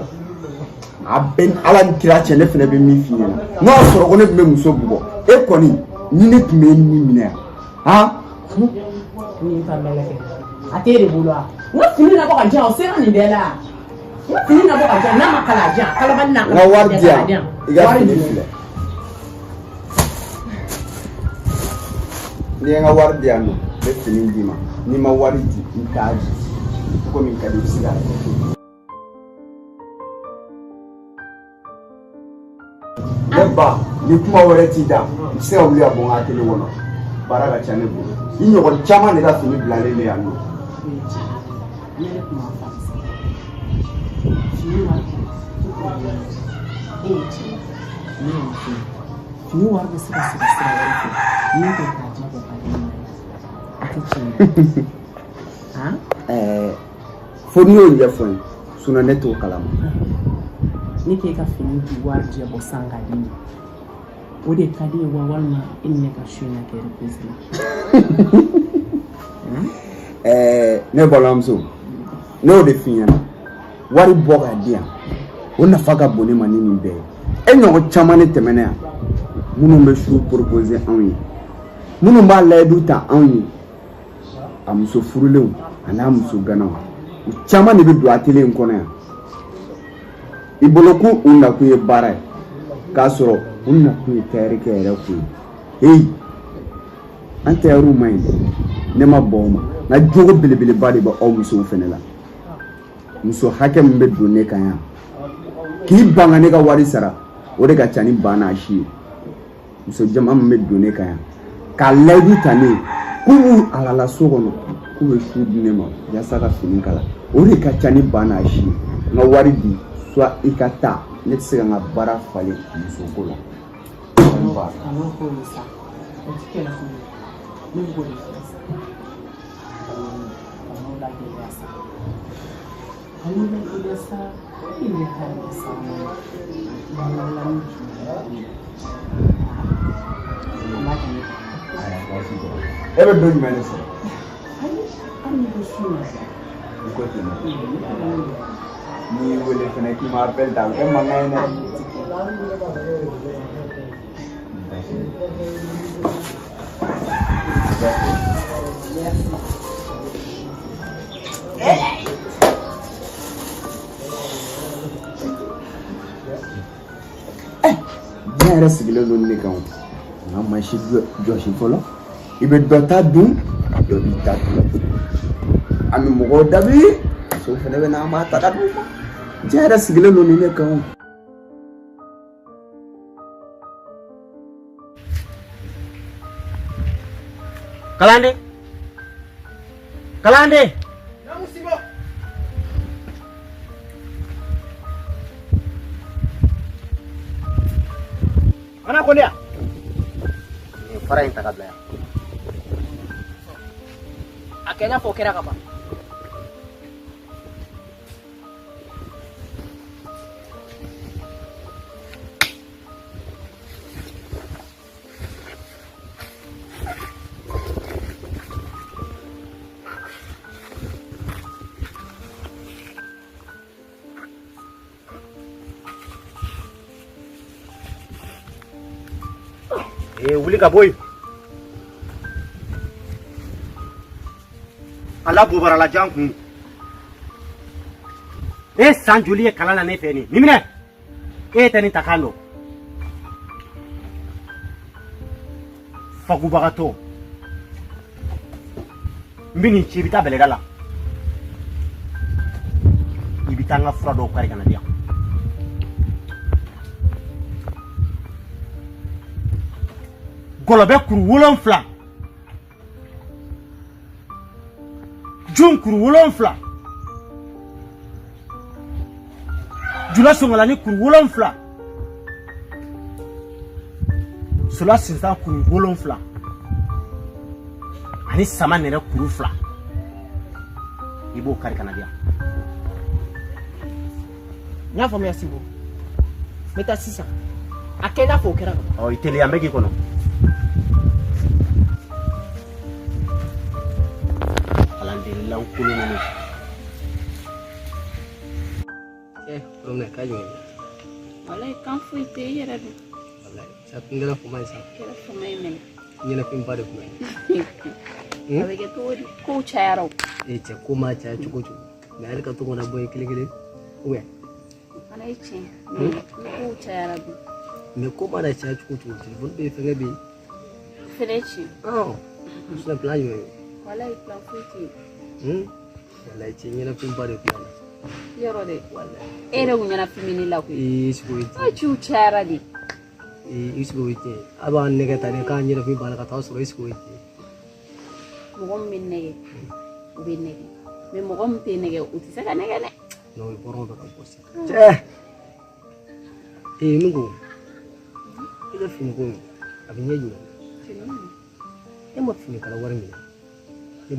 a bɛ ala ni kira cɛ ne fana bɛ min f'i ɲɛna n'o y'a sɔrɔ ko ne tun bɛ muso bugɔ e kɔni ni ne tun bɛ e ni minɛ yan han ni ta mɛlɛ kɛ a t'e de bolo wa n ka fini na bɔ ka jan o sera nin bɛɛ la n ka fini na bɔ ka jan n'a ma kala jan kalabali n'a n ka wari di yan i ka fini filɛ n'i ye n ka wari di yan nɔ n bɛ fini d'i ma n'i ma wari di n t'a di komi n ka di i bɛ se k'a kɛ. ne ba ni kuma wɛrɛ t'i da i bɛ se ka wuli ka bɔ n ka atelier kɔnɔ baara ka ca ne bolo i ɲɔgɔn caman de ka fini bilalen bɛ yan nɔ. fini wari bɛ se ka sigi sira wɛrɛ fɛ min tɛ k'a jɛ bɔ ka di a tɛ tiɲɛ fo n'i y'o ɲɛfɔ n ye ne t'o kalama. ne k'e ka fini di wari jɛ bɔ san ka di ne o de ka di ye wa walima e ni ne ka su in na kɛ repose la ne balimamuso ne y'o de f'i ɲɛna wari bɔ k'a di yan o nafa ka bon ne ma ni nin bɛɛ ye e ɲɔgɔn caman ne tɛmɛna yan minnu bɛ su proposer anw ye minnu b'a layidu ta anw ye a muso furulenw a n'a muso ganaw u caman de bɛ don atelier in kɔnɔ yan i bolo ko u nakun ye baara ye k'a sɔrɔ u nakun ye tayɛrikɛ yɛrɛ kun ye an tayɛriw ma ɲi dɛ ne ma bɔn o ma nka jogo belebeleba de bɛ aw musow fɛnɛ la muso hakɛ min bɛ don ne kan yan k'i ban ka ne ka wari sara o de ka ca ni ban n'a si ye muso jama min bɛ don ne kan yan k'a layidu ta ne ye k'u b'u halala so kɔnɔ k'u bɛ su di ne ma yaasa ka fini kala o de ka ca ni ban n'a si ye n ka wari di soit i ka taa ne tɛ se ka n ka baara falen musoko la. e bɛ don jumɛn de sɔrɔ? i ko ten n'i y'i wele fɛnɛ k'i ma appel ta o kɛ mankan ye dɛ. diɲɛ yɛrɛ sigilen don ne kan o nka mansi jɔsi fɔlɔ i bɛ dɔ ta dun dɔ b'i ta dun an bɛ mɔgɔw dabi musow fɛnɛ bɛ na an b'a ta ka d'u ma diɲɛ yɛrɛ sigilen don ne kan o. Kalande. Mana ko dia? Fara in taka bila. Akenya fo kera kapa. Wuli ka boy. Ala bubara la janku. San joli kala na ne fe ni. Nimine. Tani takando. Faku bagato. Mbini chibita belegala. Ibita nga fura do kare kana dia. Golobe kuru wolonfla. Jun kuru wolonfla. Jula songalani kuru wolonfla. Sola sinsa kuru wolonfla. Ani sama nere kuru fla. Ibo kari kana dia. Nya fo merci beaucoup. Meta sisa. Akena fo kera. Oh iteli ambeki kono. Alhamdulillah kulunu. Rumah kayu. Wallahi kan fui te yara du. Wallahi, saya tinggal rumah saya. Kira sama men. Ni nak pimpa dek mai. Avec tout ko charo. Cek kuma cek cukup. Biar kau tu mana boy kili. Uwe. Ana ichi. Ko charo du. Me kuma ada cek cukup. Telefon be fenge be. Fenechi. Oh. Sudah plan yo. Wallahi plan fui te. Wallahi cek ni nak pimpa dek plan. Yoro de. Wallahi. Era unyana femini la ku. Iskuit. Achu chara di. Iskuit. Aba ane kata ni kan ni nak pimpa nak tahu suruh iskuit. Mogom minne. Ubinne. Me mogom pinne utisa kana kana. No, porong tak kapos. Cek. Nunggu. Kita film ko. Abinya juga. Emot film kalau warung ni.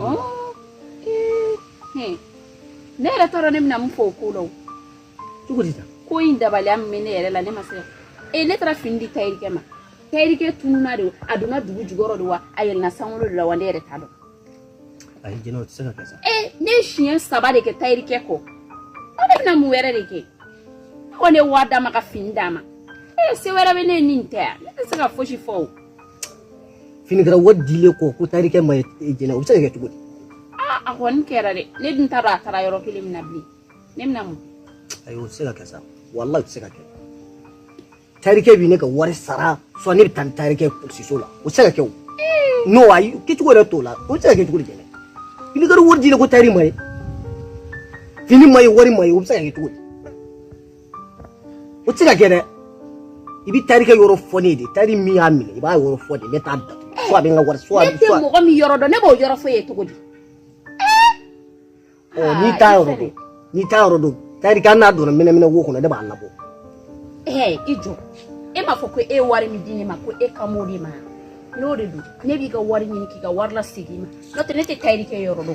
Oh. Ne era toro ne mina mfo kulo. Cukup dita. Ko inda balam mine era la ne masira. Ne tra findi tayri kema. Tayri ke tununa do aduna dugu jugoro do wa ayel na sanwolo do la wande ere tado. Ai jeno tsaka kasa. Ne chien sabade ke tayri ke ko. Ona mina mu were de ke. One wada maka findama. Se wera bene ninte. Ne saka foshi fo. Fini kara wadile ko tayri ke mai jena usaka ke cukup. Akon kera de ne din tara yoro kilim na bli nem nam ayo sega kasa wallahi sega ke tarike bi ne ka wari sara so ne tan tarike kursi sola o sega ke no ayi ke tugo da tola o sega ke tugo de fini gar wori dile ko tari mai fini mai wari mai o sega ke tugo o sega ke de ibi tarike yoro foni de tari mi amile iba yoro foni ne tan so abi nga wari so abi so mo ko mi yoro do ne bo yoro fo ye tugo Oh, ni tayo do. Tari kana do na mena wo kono de ba labo. Ijo. E ma foko e wari mi dine ma ko e kamori ma. No de do. Ne bi ga wari ni ki ga warla sigi ma. No te nete tayri ke yoro do.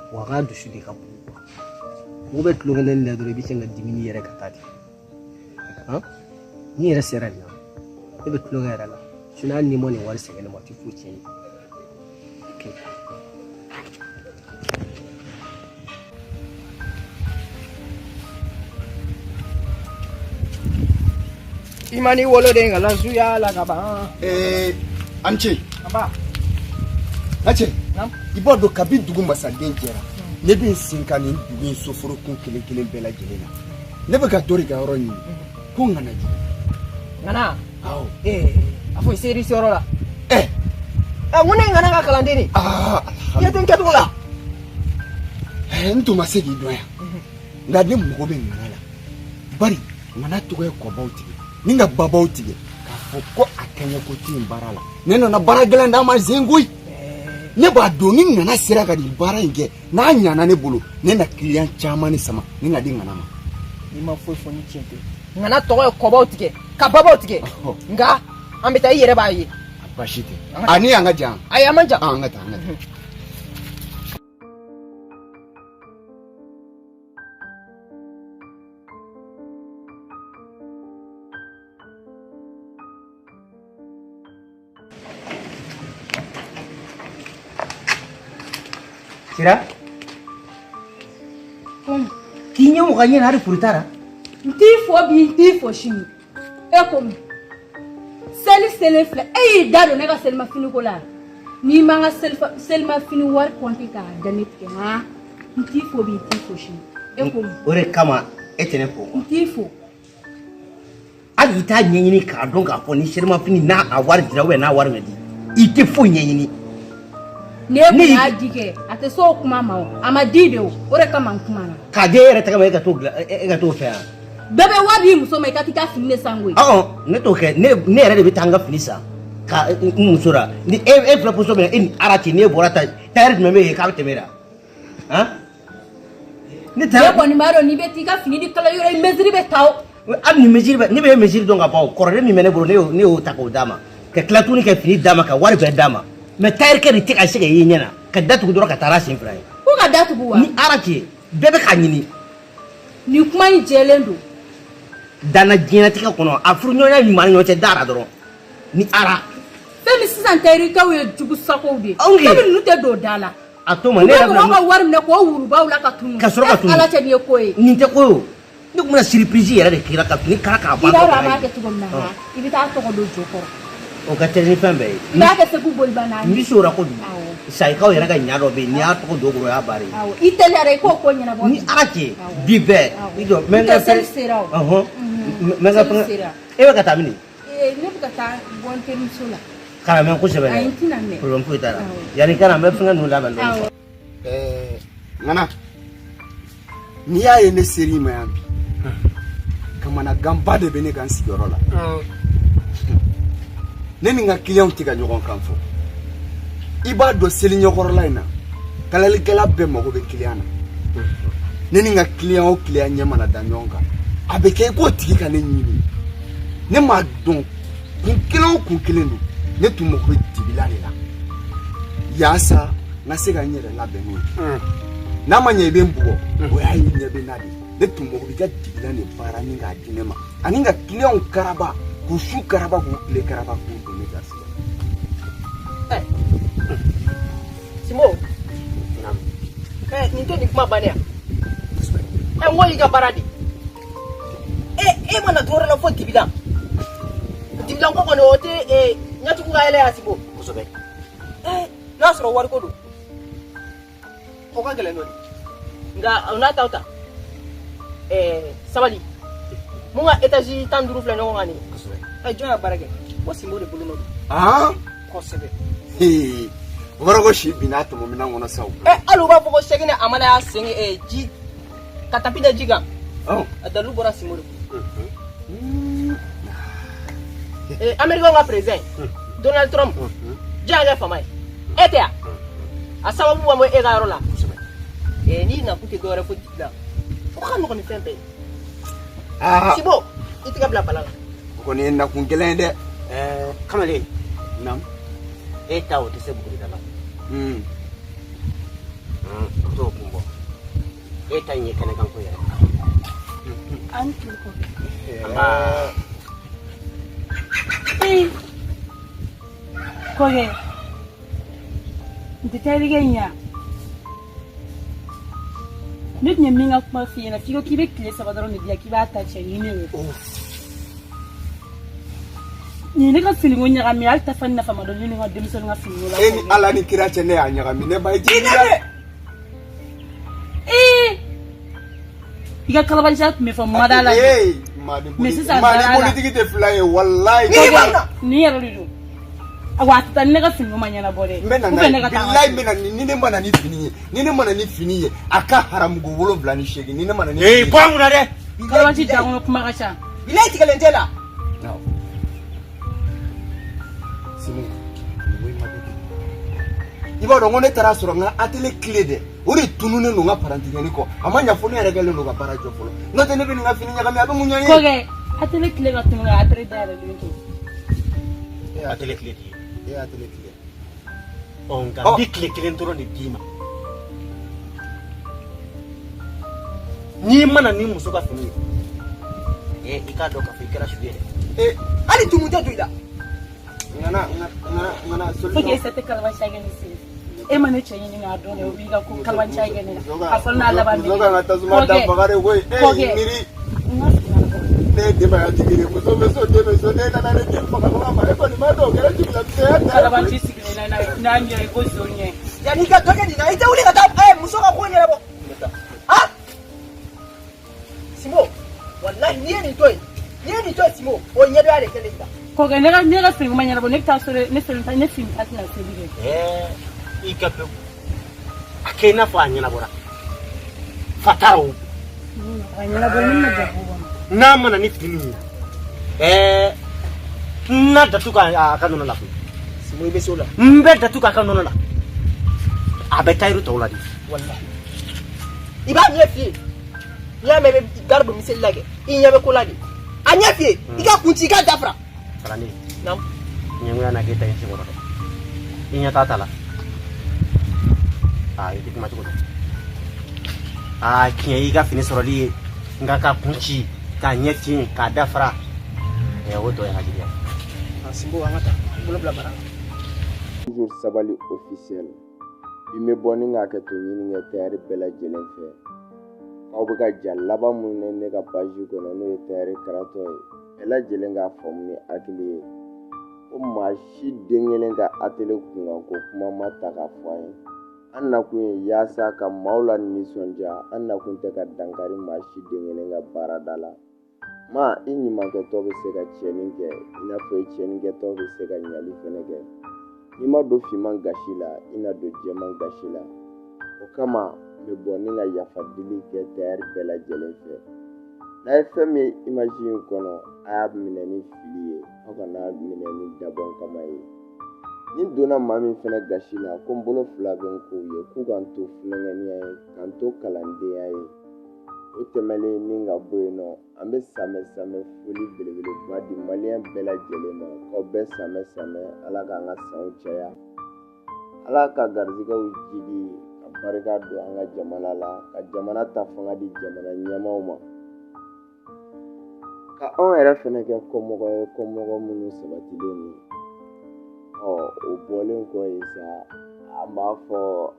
Wa ga du shudi ka bu. Mo bet lo ngene le do bi senga dimini yere ka tati. Ha? Ni yere sera ni. E bet lo ngere la. Shuna ni mo ni wari sege ne mo ti fu chen. Okay. Imani wolo de ngala suya la kaba. Amche. Kaba. Ache. Nam. Ibo do kabi dugu masaden jera. Ne bi sinka ni dugu soforo kun kelen bela jelena. Ne be ka tori ga ro ni. Ko ngana ju. Ngana. Aw. Afo seri soro la. Ngune ngana ka kalandeni. Ya tun ketu la. Ntu masegi doya. Ngade mugo be ngana. Bari ngana to ko bauti. Ninga babauti. Ka foko akanya ko tin barala. Nena na baragala ndama zengui. Ne ba doni ngana sira ka di bara nge. Na nyana ne bolo. Nena client chama ni sama. Ninga di ngana ma. ni ma foyi fɔ ni tiɲɛ tɛ nka n'a tɔgɔ ye kɔbaw tigɛ ka babaw tigɛ nka an bɛ taa i yɛrɛ b'a ye basi tɛ ani an ka jan ayi an man jan an ka taa Sira? K'i ɲɛ mɔgɔ ɲɛna hali furu tara? N t'i fɔ bi n t'i fɔ sini e ko mun seli filɛ e y'i da don ne ka selimafini ko la n'i ma n ka selimafini wari kɔnti k'a da ne tigɛ han n t'i fɔ bi n t'i fɔ sini e ko mun O de kama e tɛ ne fɔ n t'i fɔ hali i t'a ɲɛɲini k'a dɔn k'a fɔ ni selimafini n'a a wari dira n'a wari ma di i tɛ foyi ɲɛɲini ne kun y'a di kɛ a tɛ se o kuma ma o a ma di de o de kama n kuma na k'a di e yɛrɛ tɛgɛ ma e ka t'o fɛ yan bɛɛ bɛ wari di muso ma i ka t'i ka fini de san koyi ne t'o kɛ ne yɛrɛ de bɛ taa n ka fini san ka n muso la ni e filɛ position min na e ni ara cɛ n'e bɔra ta tailleur jumɛn bɛ yen k'a bɛ tɛmɛ la han ne kɔni b'a dɔn n'i bɛ t'i ka fini di kala yɔrɔ mesure bɛ ta o hali ni mesure ne bɛ mesure dɔn ka ban kɔrɔlen min bɛ ne bolo ne y'o ta k'o d'a ma ka tila tuguni ka fini d'a ma ka wari bɛɛ d'a ma mais tailleur kɛ de tɛ ka se ka ye ɲɛ na ka datugu dɔrɔn ka taa a sen fila ye ko ka datugu wa ni ara cɛ bɛɛ bɛ k'a ɲini nin kuma in jɛlen don dana diɲɛlatigɛ kɔnɔ a furuɲɔgɔnya ɲuman ni ɲɔgɔn cɛ dara dɔrɔn ni ara fɛn min sisan tailleur ye jugu sakow de ye fɛn ninnu tɛ don da la a to ma ne yɛrɛ bɛna ka wari minɛ k'o wurubaw la ka tunu ka sɔrɔ ka tunu ala cɛ nin ye ko ye nin tɛ ko ye o ne tun bɛna surprise yɛrɛ de kɛra ka fini kala k'a ban i b'a dɔn a b'a kɛ cogo min na i bɛ taa tɔgɔ don jo kɔrɔ o ka teli ni fɛn bɛɛ ye i b'a kɛ segu boliba n'a n bɛ se o la kojugu sayikaw yɛrɛ ka ɲa dɔ bɛ yen n'i y'a tɔgɔ don o kɔrɔ o y'a baara ye i teliyara i k'o ko ɲɛnabɔ ni ala cɛ bi bɛɛ i jɔ n bɛ n ka fɛn n bɛ n ka fɛn e bɛ ka taa min ne bɛ ka taa bɔ n terimuso la kana mɛn kosɛbɛ ayi n tɛna mɛn problème foyi t'a la yanni kana n bɛ fɛngɛ ninnu labɛn dɔɔnin ŋana n'i y'a ye ne seri i ma yan bi kamanaganba de bɛ ne ka n sigiyɔrɔ la ne ni n ka client tɛ ka ɲɔgɔn kan fɔ i b'a dɔn seli ɲɛkɔrɔla in na kalalikɛla bɛɛ mago bɛ client na ne ni n ka client o client ɲɛ mana da ɲɔgɔn kan a bɛ kɛ i k'o tigi ka ne ɲini ne m'a dɔn kun kelen o kun kelen don ne tun mago bɛ dibila de la yaasa n ka se ka n yɛrɛ labɛn n'o ye n'a ma ɲɛ i bɛ n bugɔ o y'a ye ɲɛ bɛ n na de ne tun mago bɛ i ka dibila de baara ni k'a di ne ma ani ka client karaba k'u su karaba k'u tile karaba k'u don ne ka sira. Simo nin tɛ nin kuma bannen yan n ko y'i ka baara de e mana to yɔrɔ la fo dibila ko kɔni o tɛ ɲɛtugu ka yɛlɛ yan Simo kosɛbɛ n'a sɔrɔ wariko don o ka gɛlɛn dɔɔni nka n'a ta o ta sabali mun ka étage 15 filɛ ɲɔgɔn kan nin ye jɔn y'a baara kɛ ko Simo de bolo nɔ don kosɛbɛ o kɔrɔ ko si binna tɔmɔ minan kɔnɔ sa o hali u b'a fɔ ko sɛgin ni amana y'a sen ji ka tapi da ji kan a dalu bɔra Simo de bolo Américain ka président Donald Trump diya kɛ fama ye e tɛ yan a sababu b'a bɔ e ka yɔrɔ la n'i na kun tɛ dɔwɛrɛ fo dibila o ka nɔgɔn ni fɛn bɛɛ ye Simo i tɛgɛ bila bala la o kɔni ye nakun gɛlɛn ye dɛ kamalen naamu e ta o tɛ se bugurida la t'o kun bɔ e ta in ye kɛnɛkanko yɛrɛ an tile kɔfɛ kɔkɛ n tɛ terikɛ in yan ne tun ye min ka kuma f'i ɲɛna f'i ko k'i bɛ tile 3 dɔrɔn de di yan k'i b'a ta cɛ ɲini ye nin ne ka finiko ɲagami hali ta fani nafa ma dɔn ne ka denmisɛnninw ka finiko la e ni ala ni kira cɛ ne y'a ɲagami ne ba ye jigin dɛ i ka kalabanciya tun bɛ fɔ mada la mais sisan maa ni politiki tɛ fila ye walayi nin yɛrɛ de don wa a tɛ taa ni ne ka finiko ma ɲɛnabɔ dɛ n bɛ na n'a ye bilayi n bɛ na ni ne ma na ni fini ye ni ne ma na ni fini ye a ka haramugo 7 ni ne ma na ni bɔ an kunna dɛ kalabanci dankɔnɔ kuma ka ca bilayi tigɛlen tɛ la i b'a dɔn ko ne taara sɔrɔ n ka atelier clé dɛ uri tunune no ngaparantinya niko amanya fone yaregele no gapara jofolo note ne bini ngafini nyakami abe munyanye koge atele kile ga tunga atre dara lento atele kile atele kile onga bikle kile ntoro ni dima ni mana ni musoka fini ikado ka fikira shule ali tumuta tuida ngana koge sate kalwa shage ni sisi emane chenye nga done wiga ku kalwan chage ne afalna laban zoga ngata zuma da bagare we miri de ba ya tigire ko so de na ne ke paka ko ma ko ni ma do kera tigila te kalwan chisiki na nje ko sonye yani ka toke ni na ite uli kata musoka ko nyela bo ha simo wallahi ni toy simo o nyedo ale kele ida koge nega film manyala bo nekta sore ne film ta ne film ta na sebire ikape akena fanya na bora fatao anyala bo minna jabu na mana ni fini na datuka akanona la simo ibe sola mbe datuka akanona la abetairu tawladi wallahi iba nyefi nyame garbo misellage inyabe kuladi anyefi ika kunci ka dafra salani nam nyengu na kita yin siboro inya tatala itu cuma cukup. Kiai ga fini soroli ngaka kunci ka nyeti ka dafra. Woto ya hajiya. Simbo angata. Bula bla bara. Toujours sabali officiel. Bime boni ngaka to yini ngetari bela jelen fe. Aw buga jallaba mun ne ga page ko no tayari karato bela jelen ga fomni akili. Umma shi dengelen ga atele kunga ko kuma mata ga fwaye. Anna kun yasa ka maula ni sonja anna kun te ka dankari ma shi dengelen ga baradala ma inyi manke to be se ga cheninge ina fo cheninge to be se ga nyali fenege ima do fi man gashila ina do je man gashila o kama me boni nga yafadili ke ter bela jelefe na fami imagine kono ayab mineni filiye o kana mineni dabon kama yi ni dona mami fena gashila ko mbolo fula ben ko ye ku kan to fulangani ay kan to kalande ay o temele ninga boyno ambe same fuli belebele badi malien bela jelema ko be same ala ka nga sauchaya ala ka garziga ujidi barika do anga jamana la ka jamana ta fanga di jamana nyamauma ka on era fena ke ko mogo munu sabatile o bolen ko isa amba fo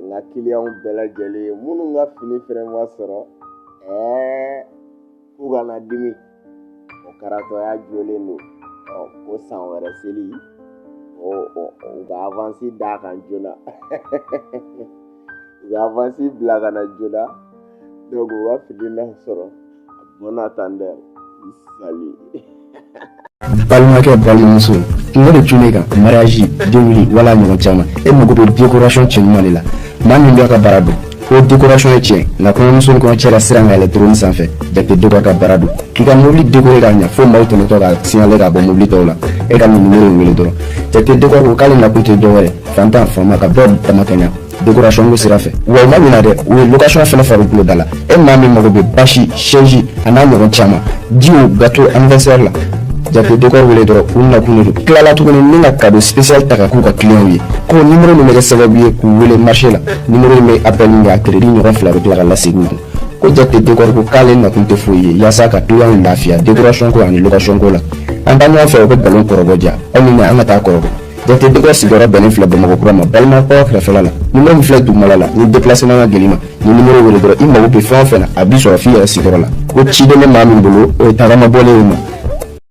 nga client bela jeli munu nga fini frema soro ku gana dimi o karato ya jole no ko san wara seli o ga avancer da kan jona ga avancer blaga na jona donc wa fini na soro bon attendeur sali balimakɛ balimuso kungo de tun kan mariage denwuli wala ɲɔgɔn caman e mago bɛ décoration cɛɲuman de la maa min b'a ka baara dɔn ko décoration ye tiɲɛ nka kɔɲɔmuso ni kɔɲɔcɛ sira ka yɛlɛ drone sanfɛ jate décor ka baara don k'i ka mobili décorer k'a ɲɛ fo maaw tɛmɛtɔ ka signaler k'a bɔ mobili tɔw la e ka nin numéro in wele dɔrɔn jate décor ko k'ale nakun tɛ dɔwɛrɛ fantan faama ka bɛɛ dama ka ɲa décoration ko sira fɛ wa u ma ɲinɛ dɛ u ye location fɛnɛ fara u tulo da la e maa min mago bɛ basi chaise a n'a ɲɔgɔn caman diw gâteau anniversaire la jate décor wele dɔrɔn u nakun de don tilala tuguni ni ka cadeau spécial ta ka k'u ka client ye ko numéro min bɛ kɛ sababu ye k'u wele marché la numéro in bɛ appel min kɛ a crédit ɲɔgɔn fila bɛ tila ka lasegin u kun ko jate décor ko k'ale nakun tɛ foyi ye yaasa ka client lafiya décoration ko ani location ko la an ta ɲɔgɔn fɛ u bɛ galon kɔrɔbɔ ja aw ni an ka taa kɔrɔbɔ jate décor sigiyɔrɔ bɛnnen filɛ bamakɔ kura ma balimakaw kɛrɛfɛla la numéro min filɛ dugumala la ni déplacement ka gɛlɛn ma ni numéro wele dɔrɔn i mago bɛ fɛn o fɛn na a b'i sɔrɔ f'i yɛrɛ sigiyɔrɔ la ko ciden bɛ maa min bolo o ye tagama bɔlen ye ma